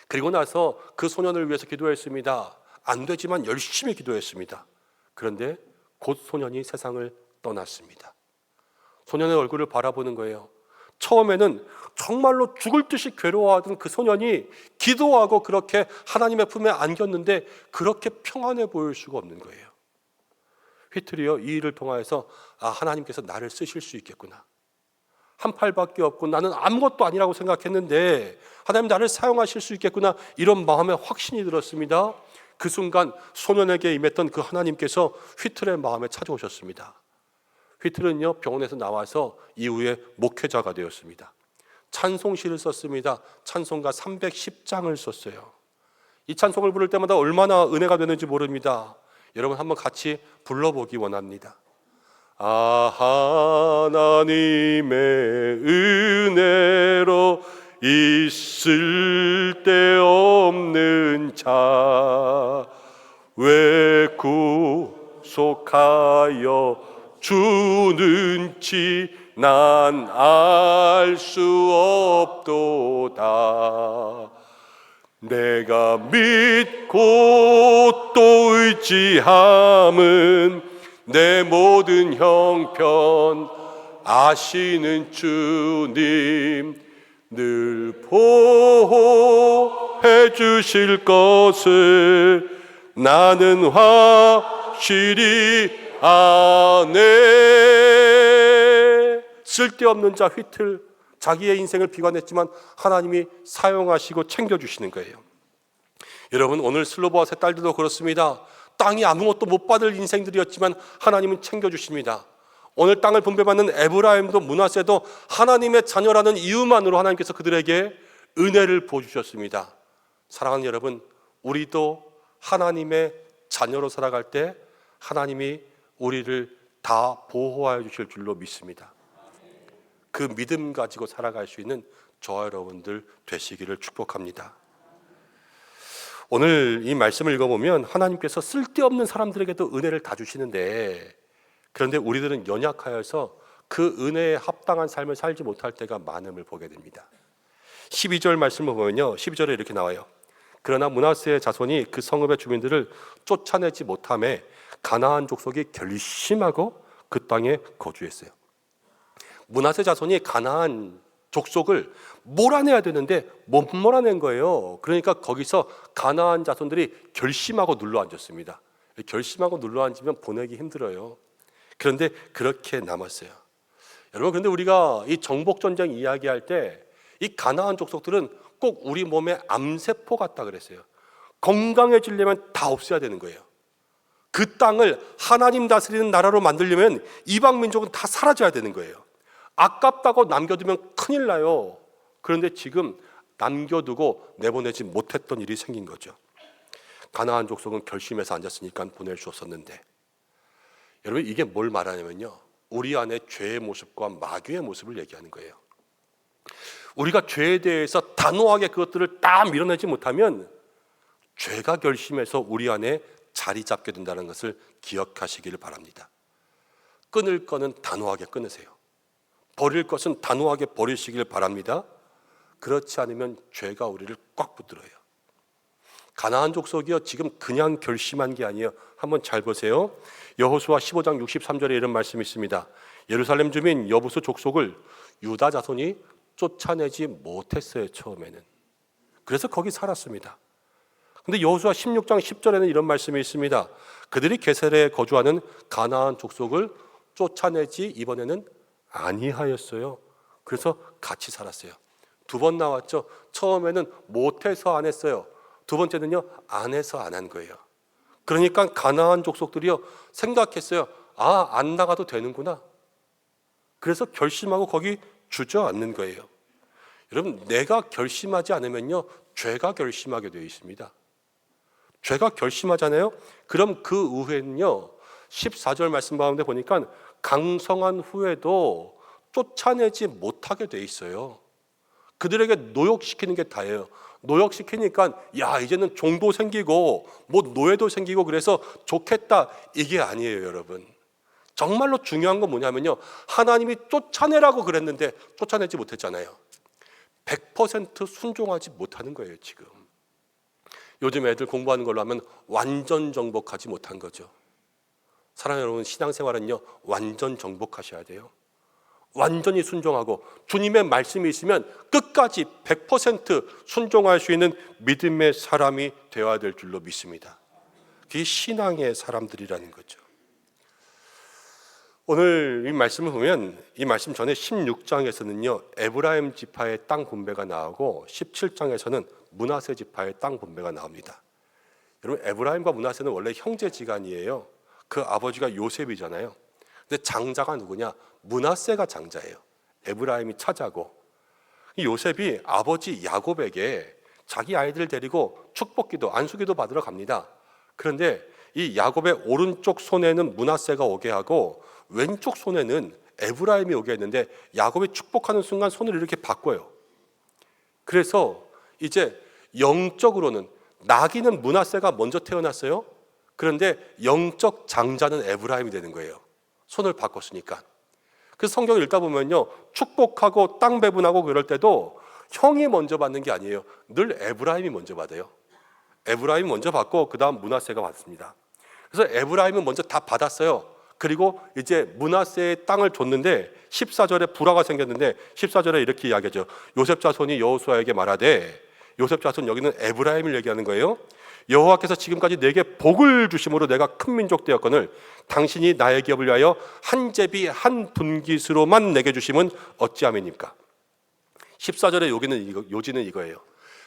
그리고 나서 그 소년을 위해서 기도했습니다. 안 되지만 열심히 기도했습니다. 그런데 곧 소년이 세상을 떠났습니다. 소년의 얼굴을 바라보는 거예요. 처음에는 정말로 죽을 듯이 괴로워하던 그 소년이 기도하고 그렇게 하나님의 품에 안겼는데 그렇게 평안해 보일 수가 없는 거예요. 휘틀이요, 이 일을 통하여서 하나님께서 나를 쓰실 수 있겠구나. 한 팔밖에 없고 나는 아무것도 아니라고 생각했는데 하나님 나를 사용하실 수 있겠구나, 이런 마음에 확신이 들었습니다. 그 순간 소년에게 임했던 그 하나님께서 휘틀의 마음에 찾아오셨습니다. 휘틀은요, 병원에서 나와서 이후에 목회자가 되었습니다. 찬송시를 썼습니다. 찬송가 310장을 썼어요. 이 찬송을 부를 때마다 얼마나 은혜가 되는지 모릅니다. 여러분 한번 같이 불러보기 원합니다. 하나님의 은혜로 있을 데 없는 자 왜 구속하여 주는지 난 알 수 없도다. 내가 믿고 또 의지함은 내 모든 형편 아시는 주님 늘 보호해 주실 것을 나는 확실히 아네. 쓸데없는 자 휘틀, 자기의 인생을 비관했지만 하나님이 사용하시고 챙겨주시는 거예요. 여러분, 오늘 슬로보아스의 딸들도 그렇습니다. 땅이 아무것도 못 받을 인생들이었지만 하나님은 챙겨주십니다. 오늘 땅을 분배받는 에브라임도 므낫세도 하나님의 자녀라는 이유만으로 하나님께서 그들에게 은혜를 부어주셨습니다. 사랑하는 여러분, 우리도 하나님의 자녀로 살아갈 때 하나님이 우리를 다 보호하여 주실 줄로 믿습니다. 그 믿음 가지고 살아갈 수 있는 저와 여러분들 되시기를 축복합니다. 오늘 이 말씀을 읽어보면 하나님께서 쓸데없는 사람들에게도 은혜를 다 주시는데, 그런데 우리들은 연약하여서 그 은혜에 합당한 삶을 살지 못할 때가 많음을 보게 됩니다. 12절 말씀을 보면요, 12절에 이렇게 나와요. 그러나 므낫세의 자손이 그 성읍의 주민들을 쫓아내지 못하매 가나안 족속이 결심하고 그 땅에 거주했어요. 므낫세 자손이 가나안 족속을 몰아내야 되는데 못 몰아낸 거예요. 그러니까 거기서 가나안 자손들이 결심하고 눌러앉았습니다. 결심하고 눌러앉으면 보내기 힘들어요. 그런데 그렇게 남았어요. 여러분, 그런데 우리가 이 정복전쟁 이야기할 때 이 가나안 족속들은 꼭 우리 몸에 암세포 같다 그랬어요. 건강해지려면 다 없애야 되는 거예요. 그 땅을 하나님 다스리는 나라로 만들려면 이방 민족은 다 사라져야 되는 거예요. 아깝다고 남겨두면 큰일 나요. 그런데 지금 남겨두고 내보내지 못했던 일이 생긴 거죠. 가나안 족속은 결심해서 앉았으니까 보낼 수 없었는데, 여러분, 이게 뭘 말하냐면요, 우리 안에 죄의 모습과 마귀의 모습을 얘기하는 거예요. 우리가 죄에 대해서 단호하게 그것들을 다 밀어내지 못하면 죄가 결심해서 우리 안에 자리 잡게 된다는 것을 기억하시기를 바랍니다. 끊을 거는 단호하게 끊으세요. 버릴 것은 단호하게 버리시길 바랍니다. 그렇지 않으면 죄가 우리를 꽉 붙들어요. 가나안 족속이요, 지금 그냥 결심한 게 아니에요. 한번 잘 보세요. 여호수아 15장 63절에 이런 말씀이 있습니다. 예루살렘 주민 여부수 족속을 유다 자손이 쫓아내지 못했어요, 처음에는. 그래서 거기 살았습니다. 근데 여호수아 16장 10절에는 이런 말씀이 있습니다. 그들이 게셀에 거주하는 가나안 족속을 쫓아내지 이번에는 아니하였어요. 그래서 같이 살았어요. 두 번 나왔죠. 처음에는 못해서 안 했어요. 두 번째는요, 안 해서 안 한 거예요. 그러니까 가나안 족속들이요, 생각했어요. 안 나가도 되는구나. 그래서 결심하고 거기 주저앉는 거예요. 여러분, 내가 결심하지 않으면요, 죄가 결심하게 되어 있습니다. 죄가 결심하잖아요. 그럼 그 후에는요, 14절 말씀 가운데 보니까 강성한 후에도 쫓아내지 못하게 돼 있어요. 그들에게 노역시키는 게 다예요. 노역시키니까 야, 이제는 종도 생기고 뭐 노예도 생기고 그래서 좋겠다, 이게 아니에요. 여러분, 정말로 중요한 건 뭐냐면요, 하나님이 쫓아내라고 그랬는데 쫓아내지 못했잖아요. 100% 순종하지 못하는 거예요. 지금 요즘 애들 공부하는 걸로 하면 완전 정복하지 못한 거죠. 사랑하는 여러분, 신앙생활은요, 완전 정복하셔야 돼요. 완전히 순종하고 주님의 말씀이 있으면 끝까지 100% 순종할 수 있는 믿음의 사람이 되어야 될 줄로 믿습니다. 그게 신앙의 사람들이라는 거죠. 오늘 이 말씀을 보면, 이 말씀 전에 16장에서는요 에브라임 지파의 땅 분배가 나오고 17장에서는 므낫세 지파의 땅 분배가 나옵니다. 여러분, 에브라임과 므낫세는 원래 형제지간이에요. 그 아버지가 요셉이잖아요. 근데 장자가 누구냐? 므낫세가 장자예요. 에브라임이 차자고. 이 요셉이 아버지 야곱에게 자기 아이들 데리고 축복기도, 안수기도 받으러 갑니다. 그런데 이 야곱의 오른쪽 손에는 므낫세가 오게 하고 왼쪽 손에는 에브라임이 오게 했는데, 야곱이 축복하는 순간 손을 이렇게 바꿔요. 그래서 이제 영적으로는 나귀는 므낫세가 먼저 태어났어요. 그런데 영적 장자는 에브라임이 되는 거예요. 손을 바꿨으니까. 그래서 성경을 읽다 보면요, 축복하고 땅 배분하고 그럴 때도 형이 먼저 받는 게 아니에요. 늘 에브라임이 먼저 받아요. 에브라임이 먼저 받고 그 다음 므낫세가 받습니다. 그래서 에브라임은 먼저 다 받았어요. 그리고 이제 므낫세의 땅을 줬는데 14절에 불화가 생겼는데 14절에 이렇게 이야기하죠. 요셉 자손이 여호수아에게 말하되, 요셉 자손, 여기는 에브라임을 얘기하는 거예요. 여호와께서 지금까지 내게 복을 주심으로 내가 큰 민족 되었거늘 당신이 나의 기업을 위하여 한 제비 한 분깃으로만 내게 주심은 어찌함이니까. 14절의 요지는 이거예요.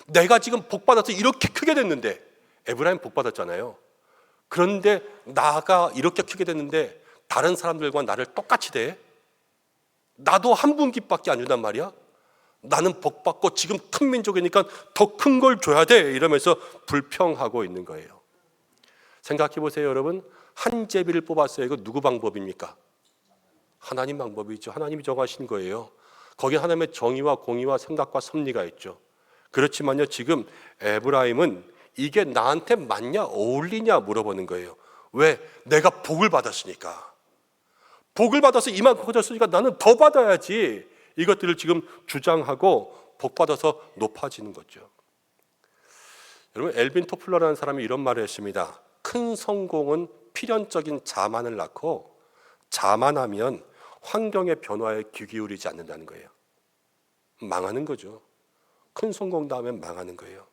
내가 지금 복 받아서 이렇게 크게 됐는데, 에브라임 복 받았잖아요. 그런데 나가 이렇게 크게 됐는데 다른 사람들과 나를 똑같이 대? 나도 한 분깃밖에 안 준단 말이야? 나는 복 받고 지금 큰 민족이니까 더 큰 걸 줘야 돼, 이러면서 불평하고 있는 거예요. 생각해 보세요. 여러분, 한 제비를 뽑았어요. 이거 누구 방법입니까? 하나님 방법이죠. 하나님이 정하신 거예요. 거기에 하나님의 정의와 공의와 생각과 섭리가 있죠. 그렇지만요, 지금 에브라임은 이게 나한테 맞냐, 어울리냐 물어보는 거예요. 왜? 내가 복을 받았으니까. 복을 받아서 이만큼 커졌으니까 나는 더 받아야지. 이것들을 지금 주장하고 복 받아서 높아지는 거죠. 여러분, 엘빈 토플러라는 사람이 이런 말을 했습니다. 큰 성공은 필연적인 자만을 낳고 자만하면 환경의 변화에 귀 기울이지 않는다는 거예요. 망하는 거죠. 큰 성공 다음에 망하는 거예요.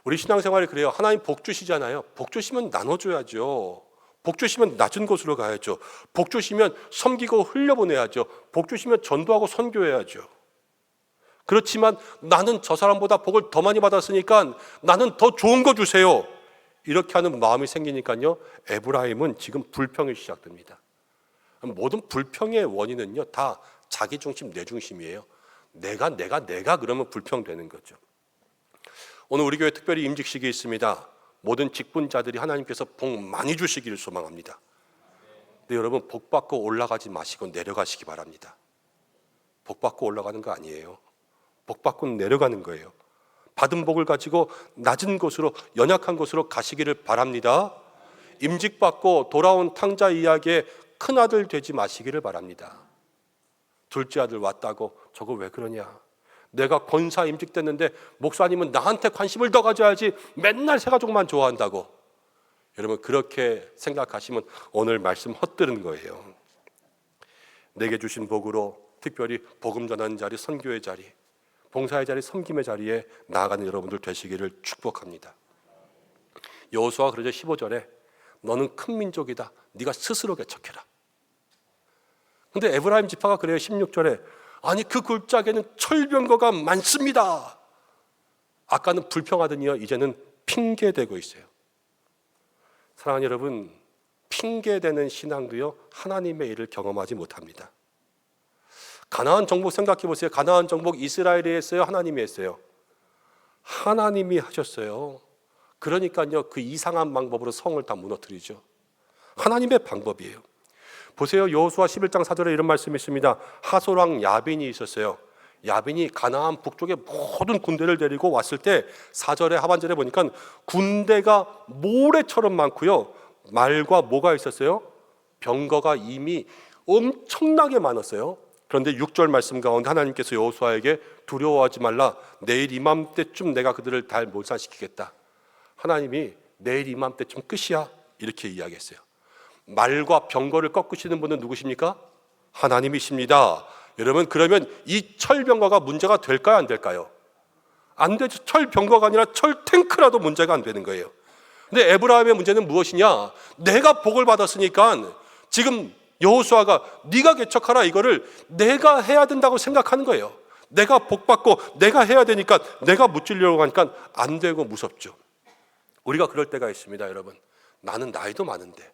우리 신앙생활이 그래요. 하나님 복 주시잖아요. 복 주시면 나눠줘야죠. 복 주시면 낮은 곳으로 가야죠. 복 주시면 섬기고 흘려보내야죠. 복 주시면 전도하고 선교해야죠. 그렇지만 나는 저 사람보다 복을 더 많이 받았으니까 나는 더 좋은 거 주세요, 이렇게 하는 마음이 생기니까요, 에브라임은 지금 불평이 시작됩니다. 모든 불평의 원인은요, 다 자기 중심, 내 중심이에요. 내가 그러면 불평되는 거죠. 오늘 우리 교회 특별히 임직식이 있습니다. 모든 직분자들이 하나님께서 복 많이 주시기를 소망합니다. 근데 여러분, 복 받고 올라가지 마시고 내려가시기 바랍니다. 복 받고 올라가는 거 아니에요. 복 받고 내려가는 거예요. 받은 복을 가지고 낮은 곳으로, 연약한 곳으로 가시기를 바랍니다. 임직 받고 돌아온 탕자 이야기에 큰아들 되지 마시기를 바랍니다. 둘째 아들 왔다고 저거 왜 그러냐, 내가 권사 임직됐는데 목사님은 나한테 관심을 더 가져야지, 맨날 새가족만 좋아한다고. 여러분, 그렇게 생각하시면 오늘 말씀 헛들은 거예요. 내게 주신 복으로 특별히 복음 전하는 자리, 선교의 자리, 봉사의 자리, 섬김의 자리에 나아가는 여러분들 되시기를 축복합니다. 여호수아가 그러죠. 15절에 너는 큰 민족이다, 네가 스스로 개척해라. 근데 에브라임 지파가 그래요. 16절에 아니 그 골짜기에는 철병거가 많습니다. 아까는 불평하더니요, 이제는 핑계대고 있어요. 사랑하는 여러분, 핑계대는 신앙도요, 하나님의 일을 경험하지 못합니다. 가나안 정복 생각해 보세요. 가나안 정복 이스라엘이 했어요? 하나님이 했어요? 하나님이 하셨어요. 그러니까요, 그 이상한 방법으로 성을 다 무너뜨리죠. 하나님의 방법이에요. 보세요. 여호수아 11장 4절에 이런 말씀이 있습니다. 하솔왕 야빈이 있었어요. 야빈이 가나안 북쪽의 모든 군대를 데리고 왔을 때 4절에 하반절에 보니까 군대가 모래처럼 많고요. 말과 뭐가 있었어요? 병거가 이미 엄청나게 많았어요. 그런데 6절 말씀 가운데 하나님께서 여호수아에게 두려워하지 말라. 내일 이맘때쯤 내가 그들을 다 몰살시키겠다. 하나님이 내일 이맘때쯤 끝이야. 이렇게 이야기했어요. 말과 병거를 꺾으시는 분은 누구십니까? 하나님이십니다. 여러분, 그러면 이 철병거가 문제가 될까요? 안 될까요? 안 되죠. 철병거가 아니라 철탱크라도 문제가 안 되는 거예요. 근데 에브라임의 문제는 무엇이냐? 내가 복을 받았으니까 지금 여호수아가 네가 개척하라, 이거를 내가 해야 된다고 생각하는 거예요. 내가 복 받고 내가 해야 되니까 내가 무찌려고 하니까 안 되고 무섭죠. 우리가 그럴 때가 있습니다. 여러분, 나는 나이도 많은데,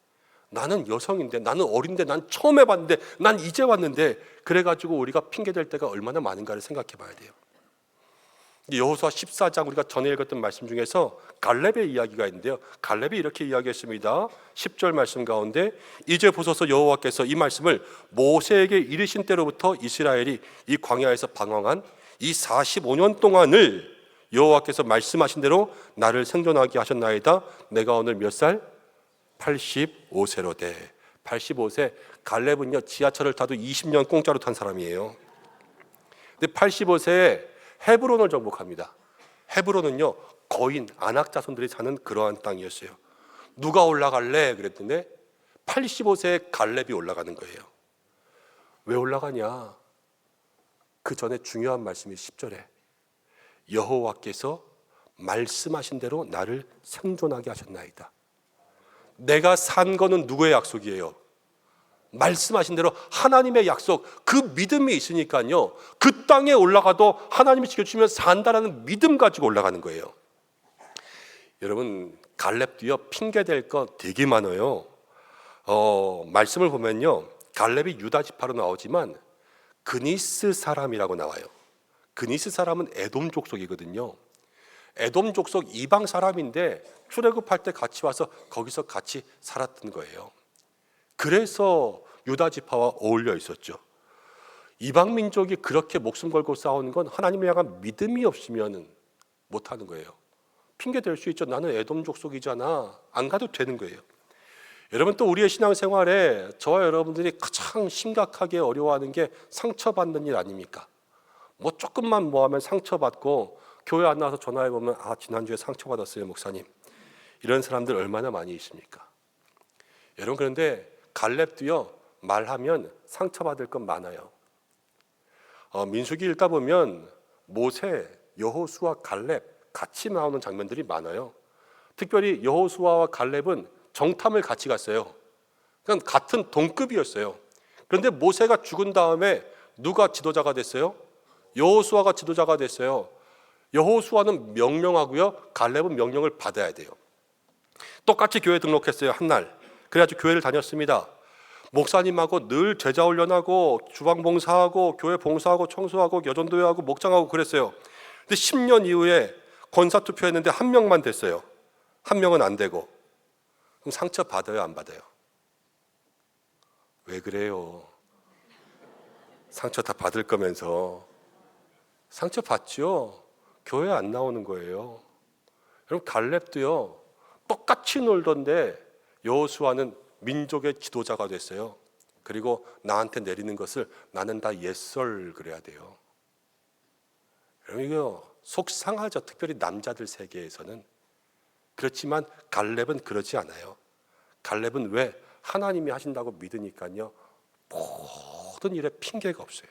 나는 여성인데, 나는 어린데, 난 처음 해봤는데, 난 이제 왔는데, 그래가지고 우리가 핑계댈 때가 얼마나 많은가를 생각해 봐야 돼요. 여호수아 14장 우리가 전에 읽었던 말씀 중에서 갈렙의 이야기가 있는데요, 갈렙이 이렇게 이야기했습니다. 10절 말씀 가운데 이제 보소서 여호와께서 이 말씀을 모세에게 이르신 때로부터 이스라엘이 이 광야에서 방황한 이 45년 동안을 여호와께서 말씀하신 대로 나를 생존하게 하셨나이다. 내가 오늘 몇 살? 85세로 돼. 85세. 갈렙은요, 지하철을 타도 20년 공짜로 탄 사람이에요. 근데 85세에 헤브론을 정복합니다. 헤브론은요, 거인, 안악 자손들이 사는 그러한 땅이었어요. 누가 올라갈래? 그랬더니 85세에 갈렙이 올라가는 거예요. 왜 올라가냐? 그 전에 중요한 말씀이 10절에 여호와께서 말씀하신 대로 나를 생존하게 하셨나이다. 내가 산 거는 누구의 약속이에요? 말씀하신 대로 하나님의 약속, 그 믿음이 있으니까요, 그 땅에 올라가도 하나님이 지켜주시면 산다라는 믿음 가지고 올라가는 거예요. 여러분, 갈렙도요, 핑계댈 거 되게 많아요. 말씀을 보면요, 갈렙이 유다 지파로 나오지만 그니스 사람이라고 나와요. 그니스 사람은 에돔 족속이거든요. 에돔 족속 이방 사람인데 출애굽할 때 같이 와서 거기서 같이 살았던 거예요. 그래서 유다 지파와 어울려 있었죠. 이방 민족이 그렇게 목숨 걸고 싸우는 건 하나님을 향한 믿음이 없으면 못하는 거예요. 핑계 댈 수 있죠. 나는 에돔 족속이잖아. 안 가도 되는 거예요. 여러분, 또 우리의 신앙생활에 저와 여러분들이 가장 심각하게 어려워하는 게 상처받는 일 아닙니까? 뭐 조금만 뭐 하면 상처받고 교회 안 나와서 전화해보면 지난주에 상처받았어요 목사님. 이런 사람들 얼마나 많이 있습니까? 여러분, 그런데 갈렙도요, 말하면 상처받을 건 많아요. 민수기 읽다 보면 모세, 여호수아, 갈렙 같이 나오는 장면들이 많아요. 특별히 여호수아와 갈렙은 정탐을 같이 갔어요. 그러니까 같은 동급이었어요. 그런데 모세가 죽은 다음에 누가 지도자가 됐어요? 여호수아가 지도자가 됐어요. 여호수아는 명령하고요, 갈렙은 명령을 받아야 돼요. 똑같이 교회 등록했어요, 한 날. 그래가지고 교회를 다녔습니다. 목사님하고 늘 제자 훈련하고 주방 봉사하고 교회 봉사하고 청소하고 여전도회하고 목장하고 그랬어요. 근데 10년 이후에 권사 투표했는데 한 명만 됐어요. 한 명은 안 되고. 그럼 상처 받아요, 안 받아요? 왜 그래요? 상처 다 받을 거면서. 상처 받죠. 교회 안 나오는 거예요. 여러분, 갈렙도요, 똑같이 놀던데 여호수아는 민족의 지도자가 됐어요. 그리고 나한테 내리는 것을 나는 다 예썰 그래야 돼요. 여러분, 이거 속상하죠. 특별히 남자들 세계에서는. 그렇지만 갈렙은 그러지 않아요. 갈렙은 왜? 하나님이 하신다고 믿으니까요, 모든 일에 핑계가 없어요.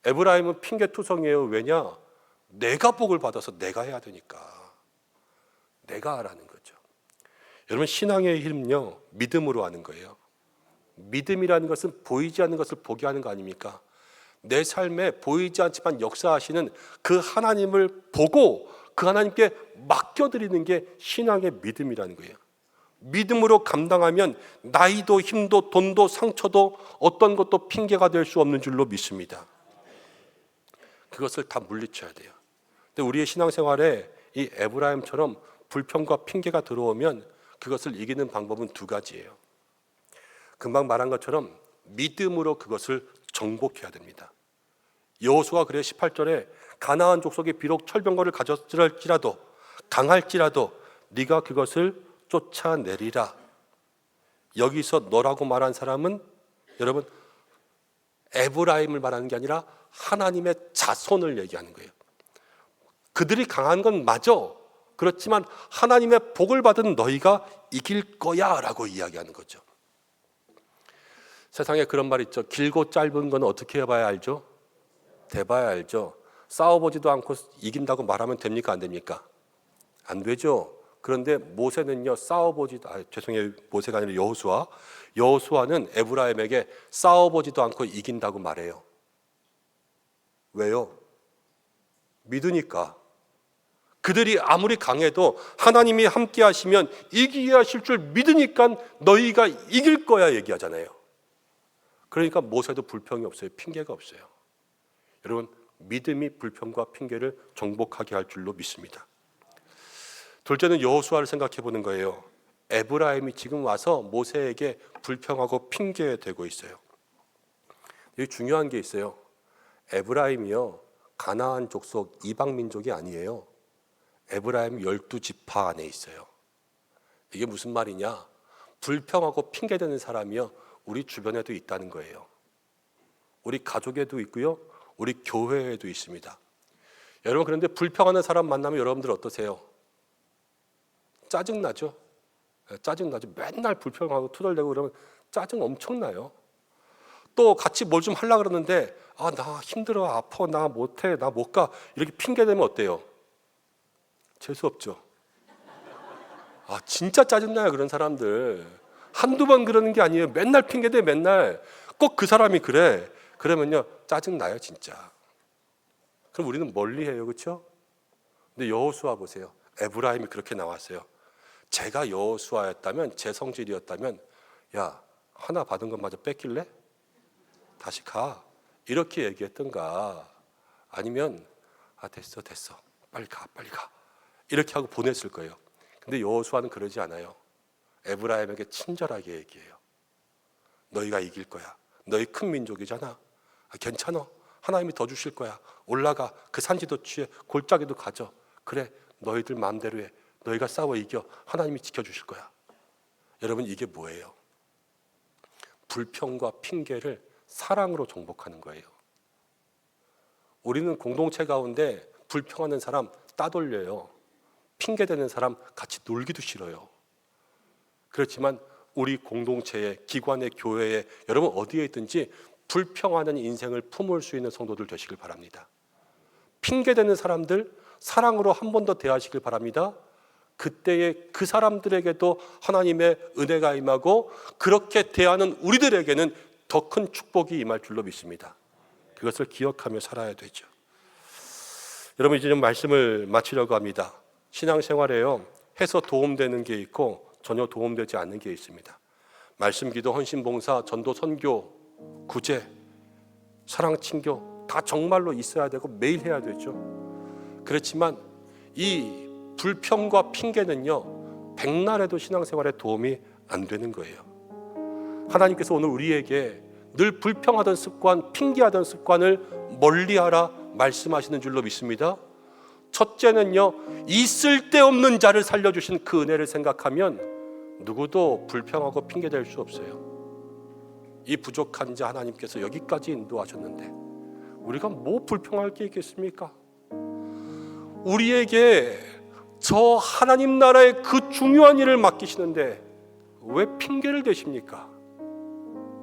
에브라임은 핑계투성이에요. 왜냐? 내가 복을 받아서 내가 해야 되니까. 내가 하라는 거죠. 여러분, 신앙의 힘은요, 믿음으로 하는 거예요. 믿음이라는 것은 보이지 않는 것을 보게 하는 거 아닙니까? 내 삶에 보이지 않지만 역사하시는 그 하나님을 보고 그 하나님께 맡겨드리는 게 신앙의 믿음이라는 거예요. 믿음으로 감당하면 나이도 힘도 돈도 상처도 어떤 것도 핑계가 될 수 없는 줄로 믿습니다. 그것을 다 물리쳐야 돼요. 근데 우리의 신앙생활에 이 에브라임처럼 불평과 핑계가 들어오면 그것을 이기는 방법은 두 가지예요. 금방 말한 것처럼 믿음으로 그것을 정복해야 됩니다. 여호수아 그래 18절에 가나안 족속이 비록 철병거를 가졌을지라도 강할지라도 네가 그것을 쫓아내리라. 여기서 너라고 말한 사람은 여러분 에브라임을 말하는 게 아니라 하나님의 자손을 얘기하는 거예요. 그들이 강한 건 맞아. 그렇지만 하나님의 복을 받은 너희가 이길 거야 라고 이야기하는 거죠. 세상에 그런 말 있죠. 길고 짧은 건 어떻게 해봐야 알죠? 돼봐야 알죠. 싸워보지도 않고 이긴다고 말하면 됩니까? 안 됩니까? 안 되죠. 그런데 모세는요, 죄송해요, 모세가 아니라 여호수아는 에브라임에게 싸워보지도 않고 이긴다고 말해요. 왜요? 믿으니까. 그들이 아무리 강해도 하나님이 함께 하시면 이기게 하실 줄 믿으니까 너희가 이길 거야 얘기하잖아요. 그러니까 모세도 불평이 없어요. 핑계가 없어요. 여러분, 믿음이 불평과 핑계를 정복하게 할 줄로 믿습니다. 둘째는 여호수아를 생각해 보는 거예요. 에브라임이 지금 와서 모세에게 불평하고 핑계대고 있어요. 여기 중요한 게 있어요. 에브라임이요, 가나안 족속 이방 민족이 아니에요. 에브라임 12지파 안에 있어요. 이게 무슨 말이냐? 불평하고 핑계대는 사람이요, 우리 주변에도 있다는 거예요. 우리 가족에도 있고요, 우리 교회에도 있습니다. 여러분, 그런데 불평하는 사람 만나면 여러분들 어떠세요? 짜증나죠? 짜증나죠. 맨날 불평하고 투덜대고 그러면 짜증 엄청나요. 또 같이 뭘 좀 하려고 그러는데 나 힘들어, 아파, 나 못해, 나 못 가 이렇게 핑계대면 어때요? 재수없죠. 진짜 짜증나요. 그런 사람들 한두 번 그러는 게 아니에요. 맨날 핑계대. 맨날 꼭 그 사람이 그래. 그러면요 짜증나요 진짜. 그럼 우리는 멀리해요. 그렇죠? 근데 여호수아 보세요. 에브라임이 그렇게 나왔어요. 제가 여호수아였다면, 제 성질이었다면, 야, 하나 받은 것마저 뺏길래? 다시 가. 이렇게 얘기했던가. 아니면 됐어 빨리 가 이렇게 하고 보냈을 거예요. 근데 여호수아는 그러지 않아요. 에브라임에게 친절하게 얘기해요. 너희가 이길 거야. 너희 큰 민족이잖아. 괜찮아. 하나님이 더 주실 거야. 올라가. 그 산지도 취해. 골짜기도 가져. 그래, 너희들 마음대로 해. 너희가 싸워 이겨. 하나님이 지켜주실 거야. 여러분, 이게 뭐예요? 불평과 핑계를 사랑으로 정복하는 거예요. 우리는 공동체 가운데 불평하는 사람 따돌려요. 핑계대는 사람 같이 놀기도 싫어요. 그렇지만 우리 공동체에, 기관에, 교회에, 여러분 어디에 있든지 불평하는 인생을 품을 수 있는 성도들 되시길 바랍니다. 핑계대는 사람들 사랑으로 한 번 더 대하시길 바랍니다. 그때에 그 사람들에게도 하나님의 은혜가 임하고 그렇게 대하는 우리들에게는 더 큰 축복이 임할 줄로 믿습니다. 그것을 기억하며 살아야 되죠. 여러분, 이제 좀 말씀을 마치려고 합니다. 신앙생활에요, 해서 도움되는 게 있고 전혀 도움되지 않는 게 있습니다. 말씀, 기도, 헌신, 봉사, 전도, 선교, 구제, 사랑, 친교 다 정말로 있어야 되고 매일 해야 되죠. 그렇지만 이 불평과 핑계는요, 백날에도 신앙생활에 도움이 안 되는 거예요. 하나님께서 오늘 우리에게 늘 불평하던 습관, 핑계하던 습관을 멀리하라 말씀하시는 줄로 믿습니다. 첫째는요, 이 쓸데없는 자를 살려주신 그 은혜를 생각하면 누구도 불평하고 핑계댈 수 없어요. 이 부족한 자 하나님께서 여기까지 인도하셨는데 우리가 뭐 불평할 게 있겠습니까? 우리에게 저 하나님 나라의 그 중요한 일을 맡기시는데 왜 핑계를 대십니까?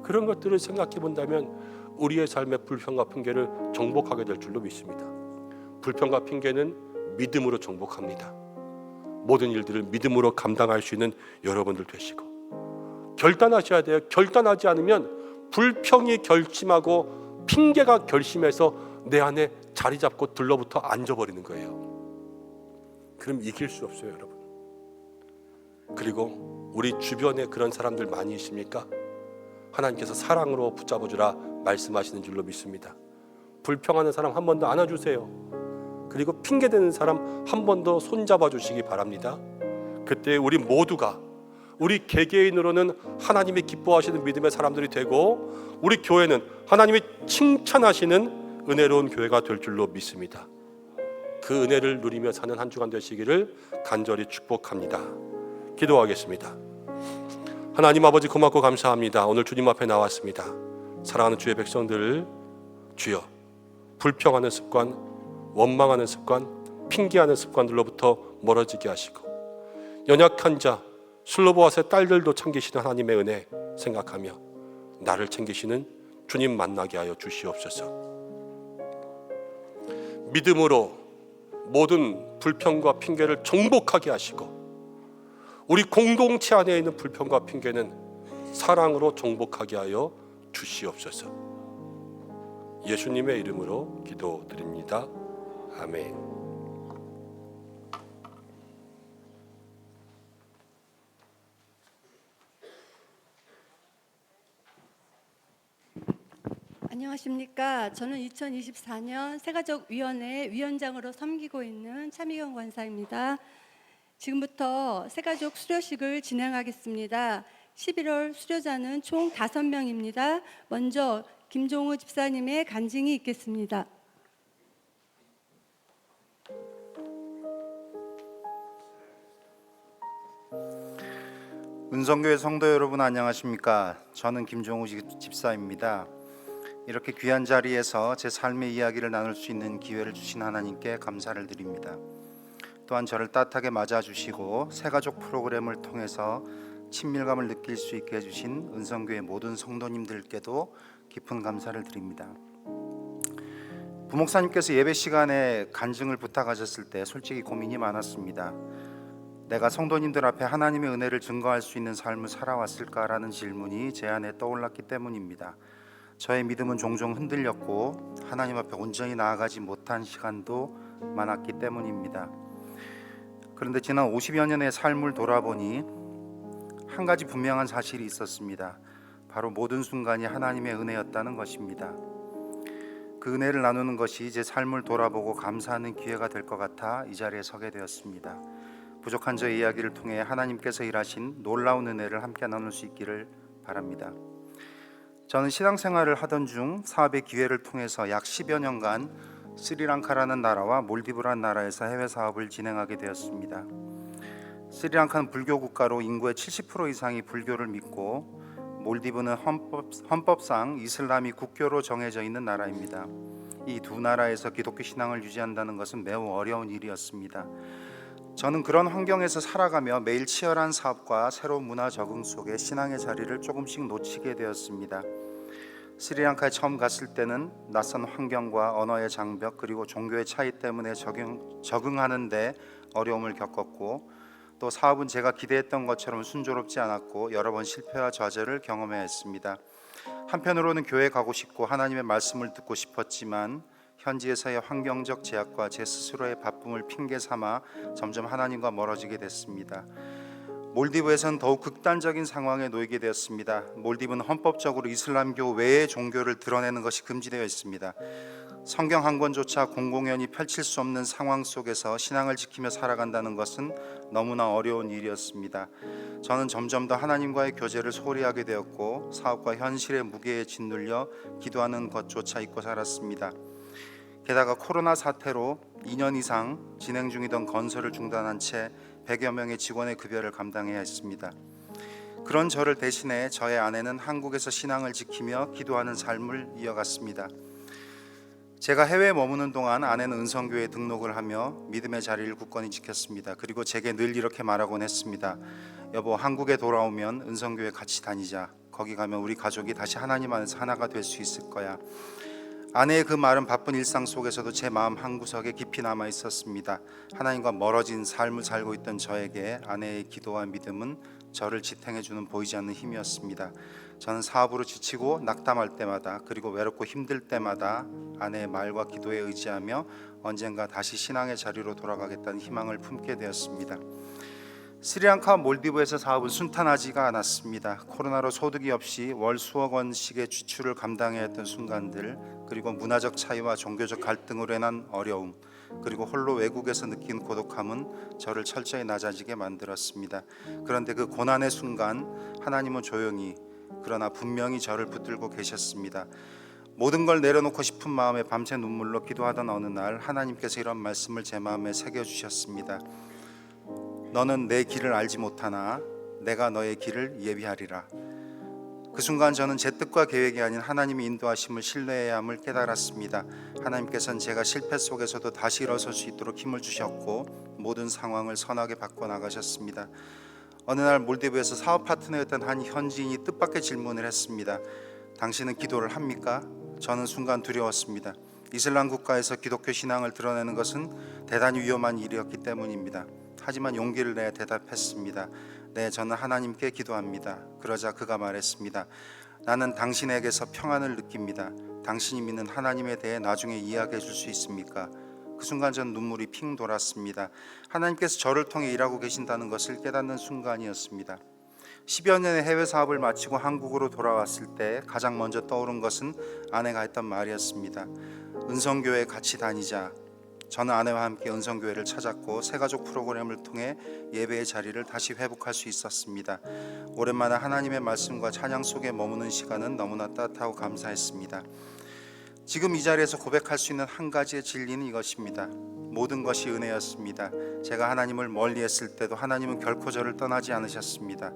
그런 것들을 생각해 본다면 우리의 삶의 불평과 핑계를 정복하게 될 줄로 믿습니다. 불평과 핑계는 믿음으로 정복합니다. 모든 일들을 믿음으로 감당할 수 있는 여러분들 되시고, 결단하셔야 돼요. 결단하지 않으면 불평이 결심하고 핑계가 결심해서 내 안에 자리 잡고 들러붙어 앉아버리는 거예요. 그럼 이길 수 없어요, 여러분. 그리고 우리 주변에 그런 사람들 많이 있습니까? 하나님께서 사랑으로 붙잡아주라 말씀하시는 줄로 믿습니다. 불평하는 사람 한 번 더 안아주세요. 그리고 핑계대는 사람 한 번 더 손잡아 주시기 바랍니다. 그때 우리 모두가 우리 개개인으로는 하나님이 기뻐하시는 믿음의 사람들이 되고, 우리 교회는 하나님이 칭찬하시는 은혜로운 교회가 될 줄로 믿습니다. 그 은혜를 누리며 사는 한 주간 되시기를 간절히 축복합니다. 기도하겠습니다. 하나님 아버지, 고맙고 감사합니다. 오늘 주님 앞에 나왔습니다. 사랑하는 주의 백성들, 주여, 불평하는 습관, 원망하는 습관, 핑계하는 습관들로부터 멀어지게 하시고, 연약한 자, 슬로보아스의 딸들도 챙기시는 하나님의 은혜 생각하며 나를 챙기시는 주님 만나게 하여 주시옵소서. 믿음으로 모든 불평과 핑계를 정복하게 하시고, 우리 공동체 안에 있는 불평과 핑계는 사랑으로 정복하게 하여 주시옵소서. 예수님의 이름으로 기도드립니다. 아멘. 안녕하십니까. 저는 2024년 새가족위원회 위원장으로 섬기고 있는 차미경 권사입니다. 지금부터 새가족 수료식을 진행하겠습니다. 11월 수료자는 총 5명입니다. 먼저 김종우 집사님의 간증이 있겠습니다. 은성교회 성도 여러분, 안녕하십니까? 저는 김종우 집사입니다. 이렇게 귀한 자리에서 제 삶의 이야기를 나눌 수 있는 기회를 주신 하나님께 감사를 드립니다. 또한 저를 따뜻하게 맞아주시고 새가족 프로그램을 통해서 친밀감을 느낄 수 있게 해주신 은성교회 모든 성도님들께도 깊은 감사를 드립니다. 부목사님께서 예배 시간에 간증을 부탁하셨을 때 솔직히 고민이 많았습니다. 내가 성도님들 앞에 하나님의 은혜를 증거할 수 있는 삶을 살아왔을까라는 질문이 제 안에 떠올랐기 때문입니다. 저의 믿음은 종종 흔들렸고 하나님 앞에 온전히 나아가지 못한 시간도 많았기 때문입니다. 그런데 지난 50여 년의 삶을 돌아보니 한 가지 분명한 사실이 있었습니다. 바로 모든 순간이 하나님의 은혜였다는 것입니다. 그 은혜를 나누는 것이 제 삶을 돌아보고 감사하는 기회가 될 것 같아 이 자리에 서게 되었습니다. 부족한 저의 이야기를 통해 하나님께서 일하신 놀라운 은혜를 함께 나눌 수 있기를 바랍니다. 저는 신앙생활을 하던 중 사업의 기회를 통해서 약 10여 년간 스리랑카라는 나라와 몰디브라는 나라에서 해외 사업을 진행하게 되었습니다. 스리랑카는 불교 국가로 인구의 70% 이상이 불교를 믿고, 몰디브는 헌법상 이슬람이 국교로 정해져 있는 나라입니다. 이 두 나라에서 기독교 신앙을 유지한다는 것은 매우 어려운 일이었습니다. 저는 그런 환경에서 살아가며 매일 치열한 사업과 새로운 문화 적응 속에 신앙의 자리를 조금씩 놓치게 되었습니다. 스리랑카에 처음 갔을 때는 낯선 환경과 언어의 장벽, 그리고 종교의 차이 때문에 적응하는 데 어려움을 겪었고, 또 사업은 제가 기대했던 것처럼 순조롭지 않았고 여러 번 실패와 좌절을 경험해야 했습니다. 한편으로는 교회에 가고 싶고 하나님의 말씀을 듣고 싶었지만 현지에서의 환경적 제약과 제 스스로의 바쁨을 핑계 삼아 점점 하나님과 멀어지게 됐습니다. 몰디브에서는 더욱 극단적인 상황에 놓이게 되었습니다. 몰디브는 헌법적으로 이슬람교 외의 종교를 드러내는 것이 금지되어 있습니다. 성경 한 권조차 공공연히 펼칠 수 없는 상황 속에서 신앙을 지키며 살아간다는 것은 너무나 어려운 일이었습니다. 저는 점점 더 하나님과의 교제를 소홀히 하게 되었고, 사업과 현실의 무게에 짓눌려 기도하는 것조차 잊고 살았습니다. 게다가 코로나 사태로 2년 이상 진행 중이던 건설을 중단한 채 100여 명의 직원의 급여를 감당해야 했습니다. 그런 저를 대신해 저의 아내는 한국에서 신앙을 지키며 기도하는 삶을 이어갔습니다. 제가 해외에 머무는 동안 아내는 은성교회에 등록을 하며 믿음의 자리를 굳건히 지켰습니다. 그리고 제게 늘 이렇게 말하곤 했습니다. 여보, 한국에 돌아오면 은성교회 같이 다니자. 거기 가면 우리 가족이 다시 하나님 안에서 하나가 될 수 있을 거야. 아내의 그 말은 바쁜 일상 속에서도 제 마음 한구석에 깊이 남아 있었습니다. 하나님과 멀어진 삶을 살고 있던 저에게 아내의 기도와 믿음은 저를 지탱해주는 보이지 않는 힘이었습니다. 저는 사업으로 지치고 낙담할 때마다, 그리고 외롭고 힘들 때마다 아내의 말과 기도에 의지하며 언젠가 다시 신앙의 자리로 돌아가겠다는 희망을 품게 되었습니다. 스리랑카 몰디브에서 사업은 순탄하지가 않았습니다. 코로나로 소득이 없이 월 수억 원씩의 지출을 감당해야 했던 순간들, 그리고 문화적 차이와 종교적 갈등으로 인한 어려움, 그리고 홀로 외국에서 느낀 고독함은 저를 철저히 낮아지게 만들었습니다. 그런데 그 고난의 순간 하나님은 조용히, 그러나 분명히 저를 붙들고 계셨습니다. 모든 걸 내려놓고 싶은 마음에 밤새 눈물로 기도하던 어느 날 하나님께서 이런 말씀을 제 마음에 새겨주셨습니다. 너는 내 길을 알지 못하나 내가 너의 길을 예비하리라. 그 순간 저는 제 뜻과 계획이 아닌 하나님의 인도하심을 신뢰해야 함을 깨달았습니다. 하나님께서는 제가 실패 속에서도 다시 일어설 수 있도록 힘을 주셨고 모든 상황을 선하게 바꿔나가셨습니다. 어느 날 몰디브에서 사업 파트너였던 한 현지인이 뜻밖의 질문을 했습니다. 당신은 기도를 합니까? 저는 순간 두려웠습니다. 이슬람 국가에서 기독교 신앙을 드러내는 것은 대단히 위험한 일이었기 때문입니다. 하지만 용기를 내어 대답했습니다. 네, 저는 하나님께 기도합니다. 그러자 그가 말했습니다. 나는 당신에게서 평안을 느낍니다. 당신이 믿는 하나님에 대해 나중에 이야기해 줄 수 있습니까? 그 순간 전 눈물이 핑 돌았습니다. 하나님께서 저를 통해 일하고 계신다는 것을 깨닫는 순간이었습니다. 10여 년의 해외 사업을 마치고 한국으로 돌아왔을 때 가장 먼저 떠오른 것은 아내가 했던 말이었습니다. 은성교회 같이 다니자. 저는 아내와 함께 은성교회를 찾았고 새가족 프로그램을 통해 예배의 자리를 다시 회복할 수 있었습니다. 오랜만에 하나님의 말씀과 찬양 속에 머무는 시간은 너무나 따뜻하고 감사했습니다. 지금 이 자리에서 고백할 수 있는 한 가지의 진리는 이것입니다. 모든 것이 은혜였습니다. 제가 하나님을 멀리했을 때도 하나님은 결코 저를 떠나지 않으셨습니다.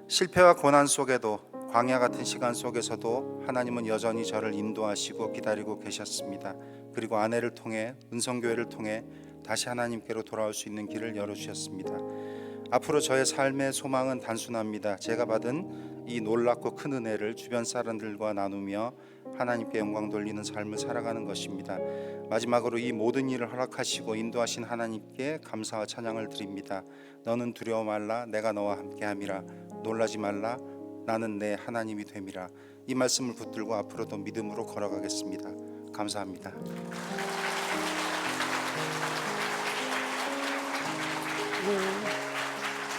실패와 고난 속에도, 광야 같은 시간 속에서도 하나님은 여전히 저를 인도하시고 기다리고 계셨습니다. 그리고 아내를 통해, 은성교회를 통해 다시 하나님께로 돌아올 수 있는 길을 열어주셨습니다. 앞으로 저의 삶의 소망은 단순합니다. 제가 받은 이 놀랍고 큰 은혜를 주변 사람들과 나누며 하나님께 영광 돌리는 삶을 살아가는 것입니다. 마지막으로 이 모든 일을 허락하시고 인도하신 하나님께 감사와 찬양을 드립니다. 너는 두려워 말라, 내가 너와 함께함이라. 놀라지 말라, 나는 내 하나님이 됨이라. 이 말씀을 붙들고 앞으로도 믿음으로 걸어가겠습니다. 감사합니다.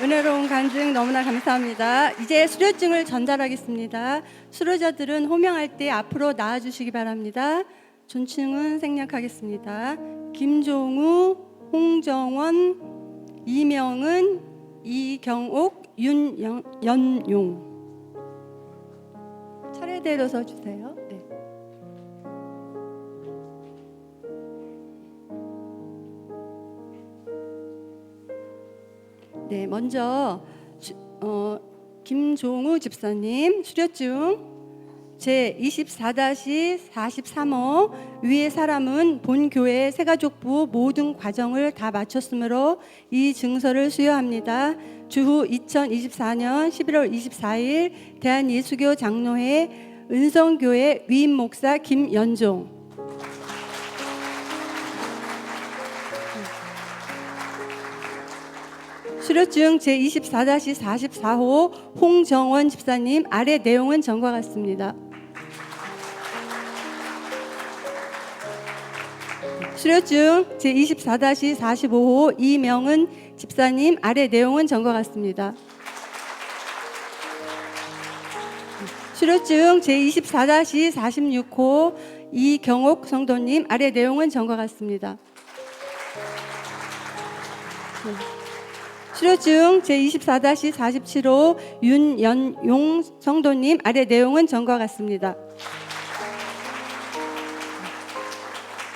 은혜로운 간증 너무나 감사합니다. 이제 수료증을 전달하겠습니다. 수료자들은 호명할 때 앞으로 나와주시기 바랍니다. 존칭은 생략하겠습니다. 김종우, 홍정원, 이명은, 이경옥, 윤연용. 차례대로 서주세요. 네. 네, 먼저 김종우 집사님 수료증 제24-43호 위의 사람은 본 교회 새가족부 모든 과정을 다 마쳤으므로 이 증서를 수여합니다. 주후 2024년 11월 24일 대한예수교 장로회 은성교회 위임 목사 김연종. 수료증 제24-44호 홍정원 집사님, 아래 내용은 전과 같습니다. 수료증 제24-45호 이명은 집사님, 아래 내용은 전과 같습니다. 수료증 제24-46호 이경옥 성도님, 아래 내용은 전과 같습니다. 수료증 제24-47호 윤연용 성도님, 아래 내용은 전과 같습니다.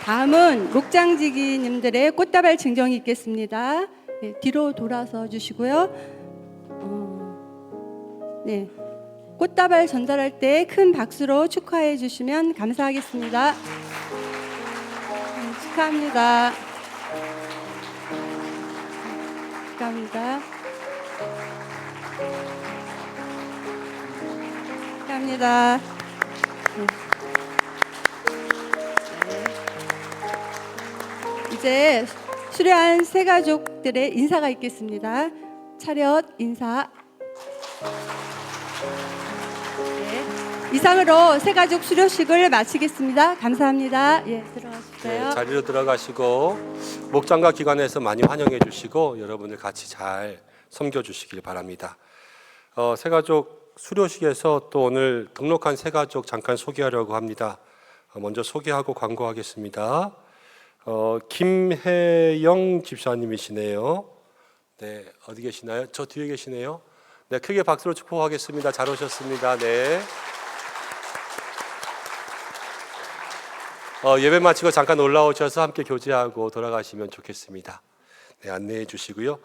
다음은 목장지기님들의 꽃다발 증정이 있겠습니다. 네, 뒤로 돌아서 주시고요. 네, 꽃다발 전달할 때 큰 박수로 축하해 주시면 감사하겠습니다. 축하합니다. 축하합니다. 축하합니다. 네. 이제 수료한 새 가족들의 인사가 있겠습니다. 차렷 인사. 네. 이상으로 새 가족 수료식을 마치겠습니다. 감사합니다. 예, 들어가주세요. 네, 자리로 들어가시고 목장과 기관에서 많이 환영해 주시고 여러분들 같이 잘 섬겨주시길 바랍니다. 새가족 수료식에서 또 오늘 등록한 새가족 잠깐 소개하려고 합니다. 먼저 소개하고 광고하겠습니다. 김혜영 집사님이시네요. 네, 어디 계시나요? 저 뒤에 계시네요. 네, 크게 박수로 축복하겠습니다. 잘 오셨습니다. 네. 예배 마치고 잠깐 올라오셔서 함께 교제하고 돌아가시면 좋겠습니다. 네, 안내해 주시고요.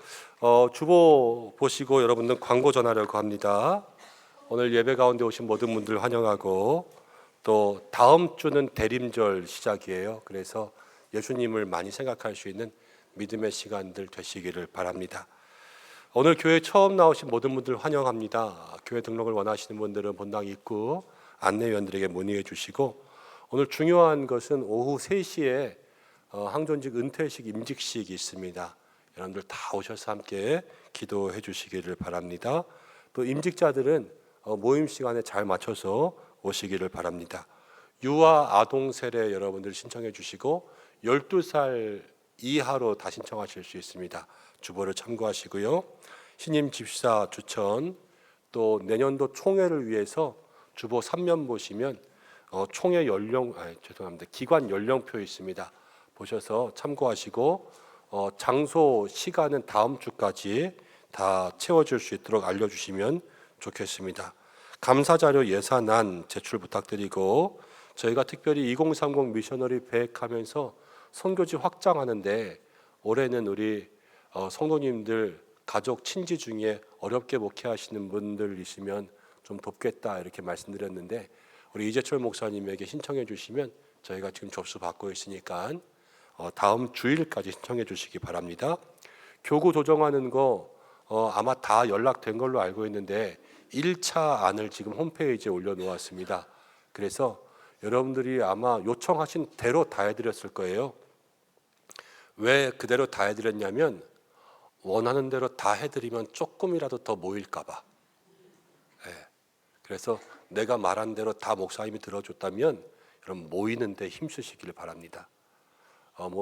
주보 보시고 여러분들 광고 전하려고 합니다. 오늘 예배 가운데 오신 모든 분들 환영하고, 또 다음 주는 대림절 시작이에요. 그래서 예수님을 많이 생각할 수 있는 믿음의 시간들 되시기를 바랍니다. 오늘 교회 처음 나오신 모든 분들 환영합니다. 교회 등록을 원하시는 분들은 본당 입구 안내위원들에게 문의해 주시고, 오늘 중요한 것은 오후 3시에 항존직 은퇴식 임직식이 있습니다. 여러분들 다 오셔서 함께 기도해 주시기를 바랍니다. 또 임직자들은 모임 시간에 잘 맞춰서 오시기를 바랍니다. 유아 아동 세례 여러분들 신청해 주시고 12살 이하로 다 신청하실 수 있습니다. 주보를 참고하시고요. 신임 집사 추천, 또 내년도 총회를 위해서 주보 3면 보시면 총회 연령, 기관 연령표 있습니다. 보셔서 참고하시고, 장소, 시간은 다음 주까지 다 채워질 수 있도록 알려주시면 좋겠습니다. 감사자료 예산안 제출 부탁드리고, 저희가 특별히 2030 미셔너리 계획하면서 선교지 확장하는데 올해는 우리 성도님들 가족 친지 중에 어렵게 목회하시는 분들 있으면 좀 돕겠다 이렇게 말씀드렸는데, 우리 이재철 목사님에게 신청해 주시면 저희가 지금 접수 받고 있으니까 다음 주일까지 신청해 주시기 바랍니다. 교구 조정하는 거 아마 다 연락된 걸로 알고 있는데 1차 안을 지금 홈페이지에 올려놓았습니다. 그래서 여러분들이 아마 요청하신 대로 다 해드렸을 거예요. 왜 그대로 다 해드렸냐면, 원하는 대로 다 해드리면 조금이라도 더 모일까 봐. 네. 그래서 내가 말한 대로 다 목사님이 들어줬다면 여러분 모이는데 힘쓰시기를 바랍니다.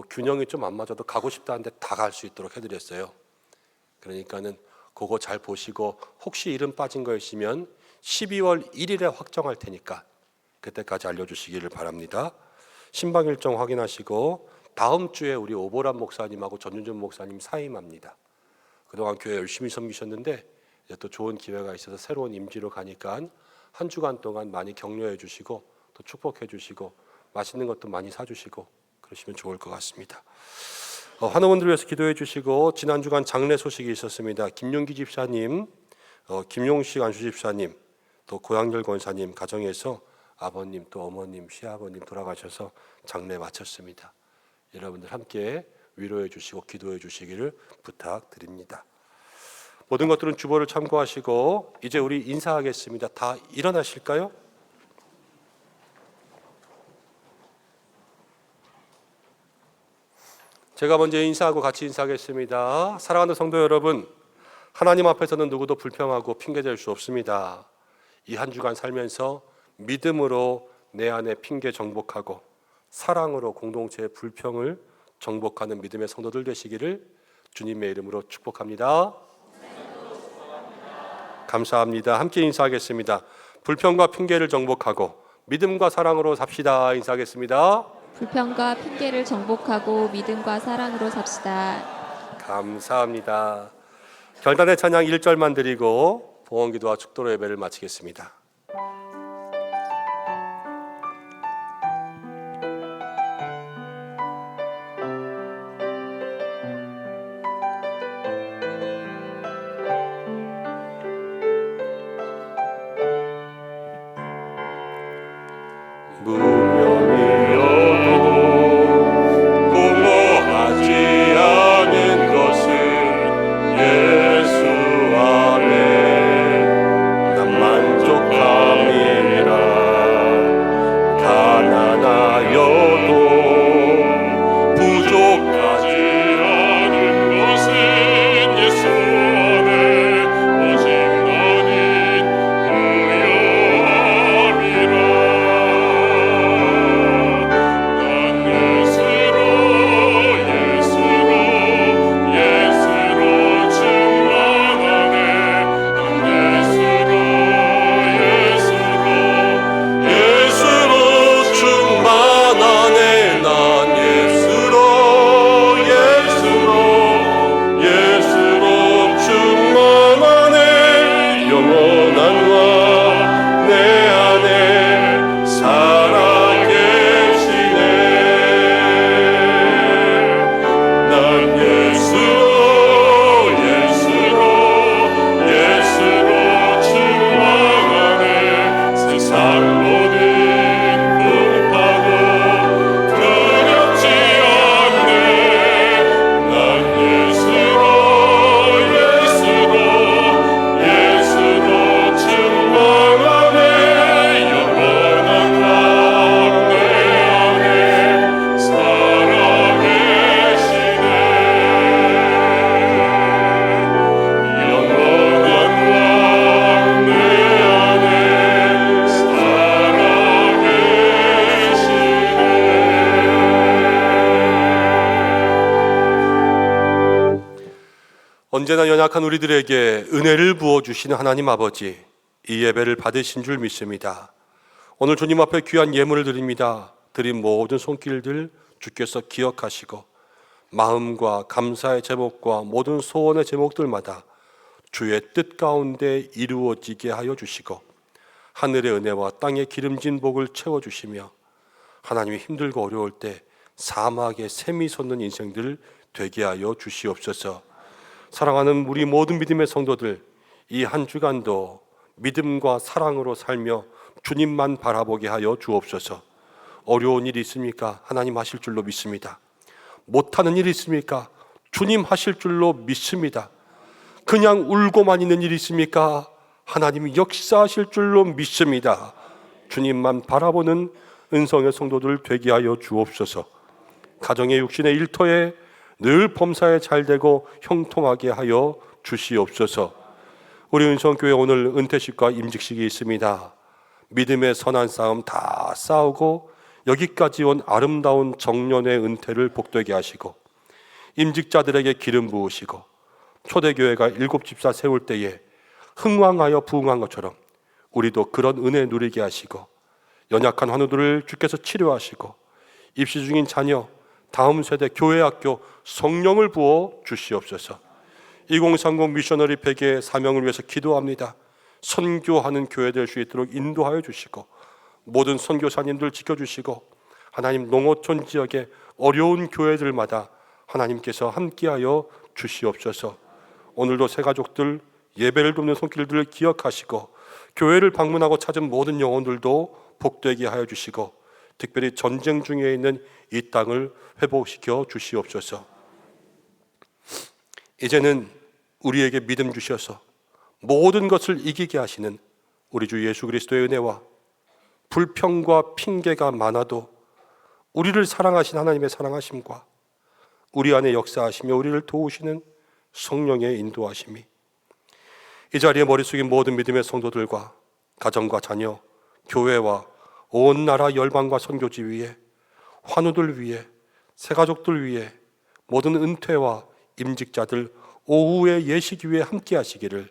균형이 좀 안 맞아도 가고 싶다는데 다 갈 수 있도록 해드렸어요. 그러니까는 그거 잘 보시고, 혹시 이름 빠진 거 있으면 12월 1일에 확정할 테니까 그때까지 알려주시기를 바랍니다. 신방 일정 확인하시고, 다음 주에 우리 오보람 목사님하고 전윤준 목사님 사임합니다. 그동안 교회 열심히 섬기셨는데 이제 또 좋은 기회가 있어서 새로운 임지로 가니까 한 주간 동안 많이 격려해 주시고 또 축복해 주시고 맛있는 것도 많이 사주시고 그러시면 좋을 것 같습니다. 환우분들 위해서 기도해 주시고, 지난 주간 장례 소식이 있었습니다. 김용기 집사님, 김용식 안수 집사님, 또 고양열 권사님 가정에서 아버님 또 어머님, 시아버님 돌아가셔서 장례 마쳤습니다. 여러분들 함께 위로해 주시고 기도해 주시기를 부탁드립니다. 모든 것들은 주보를 참고하시고 이제 우리 인사하겠습니다. 다 일어나실까요? 제가 먼저 인사하고 같이 인사하겠습니다. 사랑하는 성도 여러분, 하나님 앞에서는 누구도 불평하고 핑계댈 수 없습니다. 이 한 주간 살면서 믿음으로 내 안에 핑계 정복하고 사랑으로 공동체의 불평을 정복하는 믿음의 성도들 되시기를 주님의 이름으로 축복합니다. 감사합니다. 함께 인사하겠습니다. 불평과 핑계를 정복하고 믿음과 사랑으로 삽시다. 인사하겠습니다. 불평과 핑계를 정복하고 믿음과 사랑으로 삽시다. 감사합니다. 결단의 찬양 1절만 드리고 봉헌기도와 축도로 예배를 마치겠습니다. 예수 안에 난 만족함이 언제나 연약한 우리들에게 은혜를 부어주시는 하나님 아버지, 이 예배를 받으신 줄 믿습니다. 오늘 주님 앞에 귀한 예물을 드립니다. 드린 모든 손길들 주께서 기억하시고 마음과 감사의 제목과 모든 소원의 제목들마다 주의 뜻 가운데 이루어지게 하여 주시고 하늘의 은혜와 땅의 기름진 복을 채워주시며 하나님이 힘들고 어려울 때 사막에 샘이 솟는 인생들 되게 하여 주시옵소서. 사랑하는 우리 모든 믿음의 성도들, 이 한 주간도 믿음과 사랑으로 살며 주님만 바라보게 하여 주옵소서. 어려운 일이 있습니까? 하나님 하실 줄로 믿습니다. 못하는 일이 있습니까? 주님 하실 줄로 믿습니다. 그냥 울고만 있는 일이 있습니까? 하나님이 역사하실 줄로 믿습니다. 주님만 바라보는 은성의 성도들 되게 하여 주옵소서. 가정의 육신의 일터에 늘 범사에 잘되고 형통하게 하여 주시옵소서. 우리 은성교회 오늘 은퇴식과 임직식이 있습니다. 믿음의 선한 싸움 다 싸우고 여기까지 온 아름다운 정년의 은퇴를 복되게 하시고 임직자들에게 기름 부으시고 초대교회가 7집사 세울 때에 흥왕하여 부흥한 것처럼 우리도 그런 은혜 누리게 하시고 연약한 환우들을 주께서 치료하시고 입시 중인 자녀 다음 세대 교회 학교 성령을 부어 주시옵소서. 2030 미셔너리 폐교의 사명을 위해서 기도합니다. 선교하는 교회 될 수 있도록 인도하여 주시고 모든 선교사님들 지켜주시고 하나님 농어촌 지역의 어려운 교회들마다 하나님께서 함께하여 주시옵소서. 오늘도 새가족들 예배를 돕는 손길들을 기억하시고 교회를 방문하고 찾은 모든 영혼들도 복되게 하여 주시고 특별히 전쟁 중에 있는 이 땅을 회복시켜 주시옵소서. 이제는 우리에게 믿음 주셔서 모든 것을 이기게 하시는 우리 주 예수 그리스도의 은혜와 불평과 핑계가 많아도 우리를 사랑하신 하나님의 사랑하심과 우리 안에 역사하시며 우리를 도우시는 성령의 인도하심이 이 자리에 머리 숙인 모든 믿음의 성도들과 가정과 자녀, 교회와 온 나라 열방과 선교지 위에 환우들 위에 새가족들 위에 모든 은퇴와 임직자들 오후의 예식 위에 함께 하시기를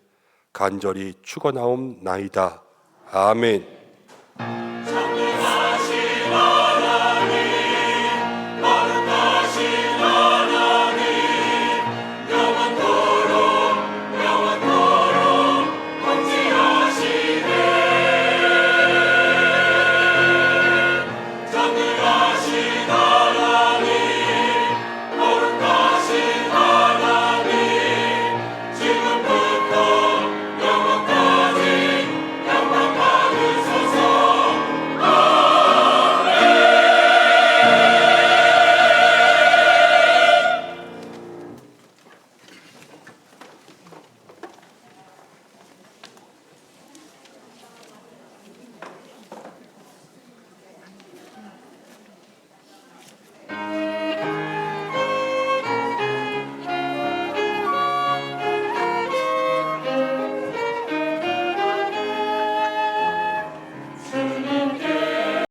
간절히 축원하옵나이다. 아멘.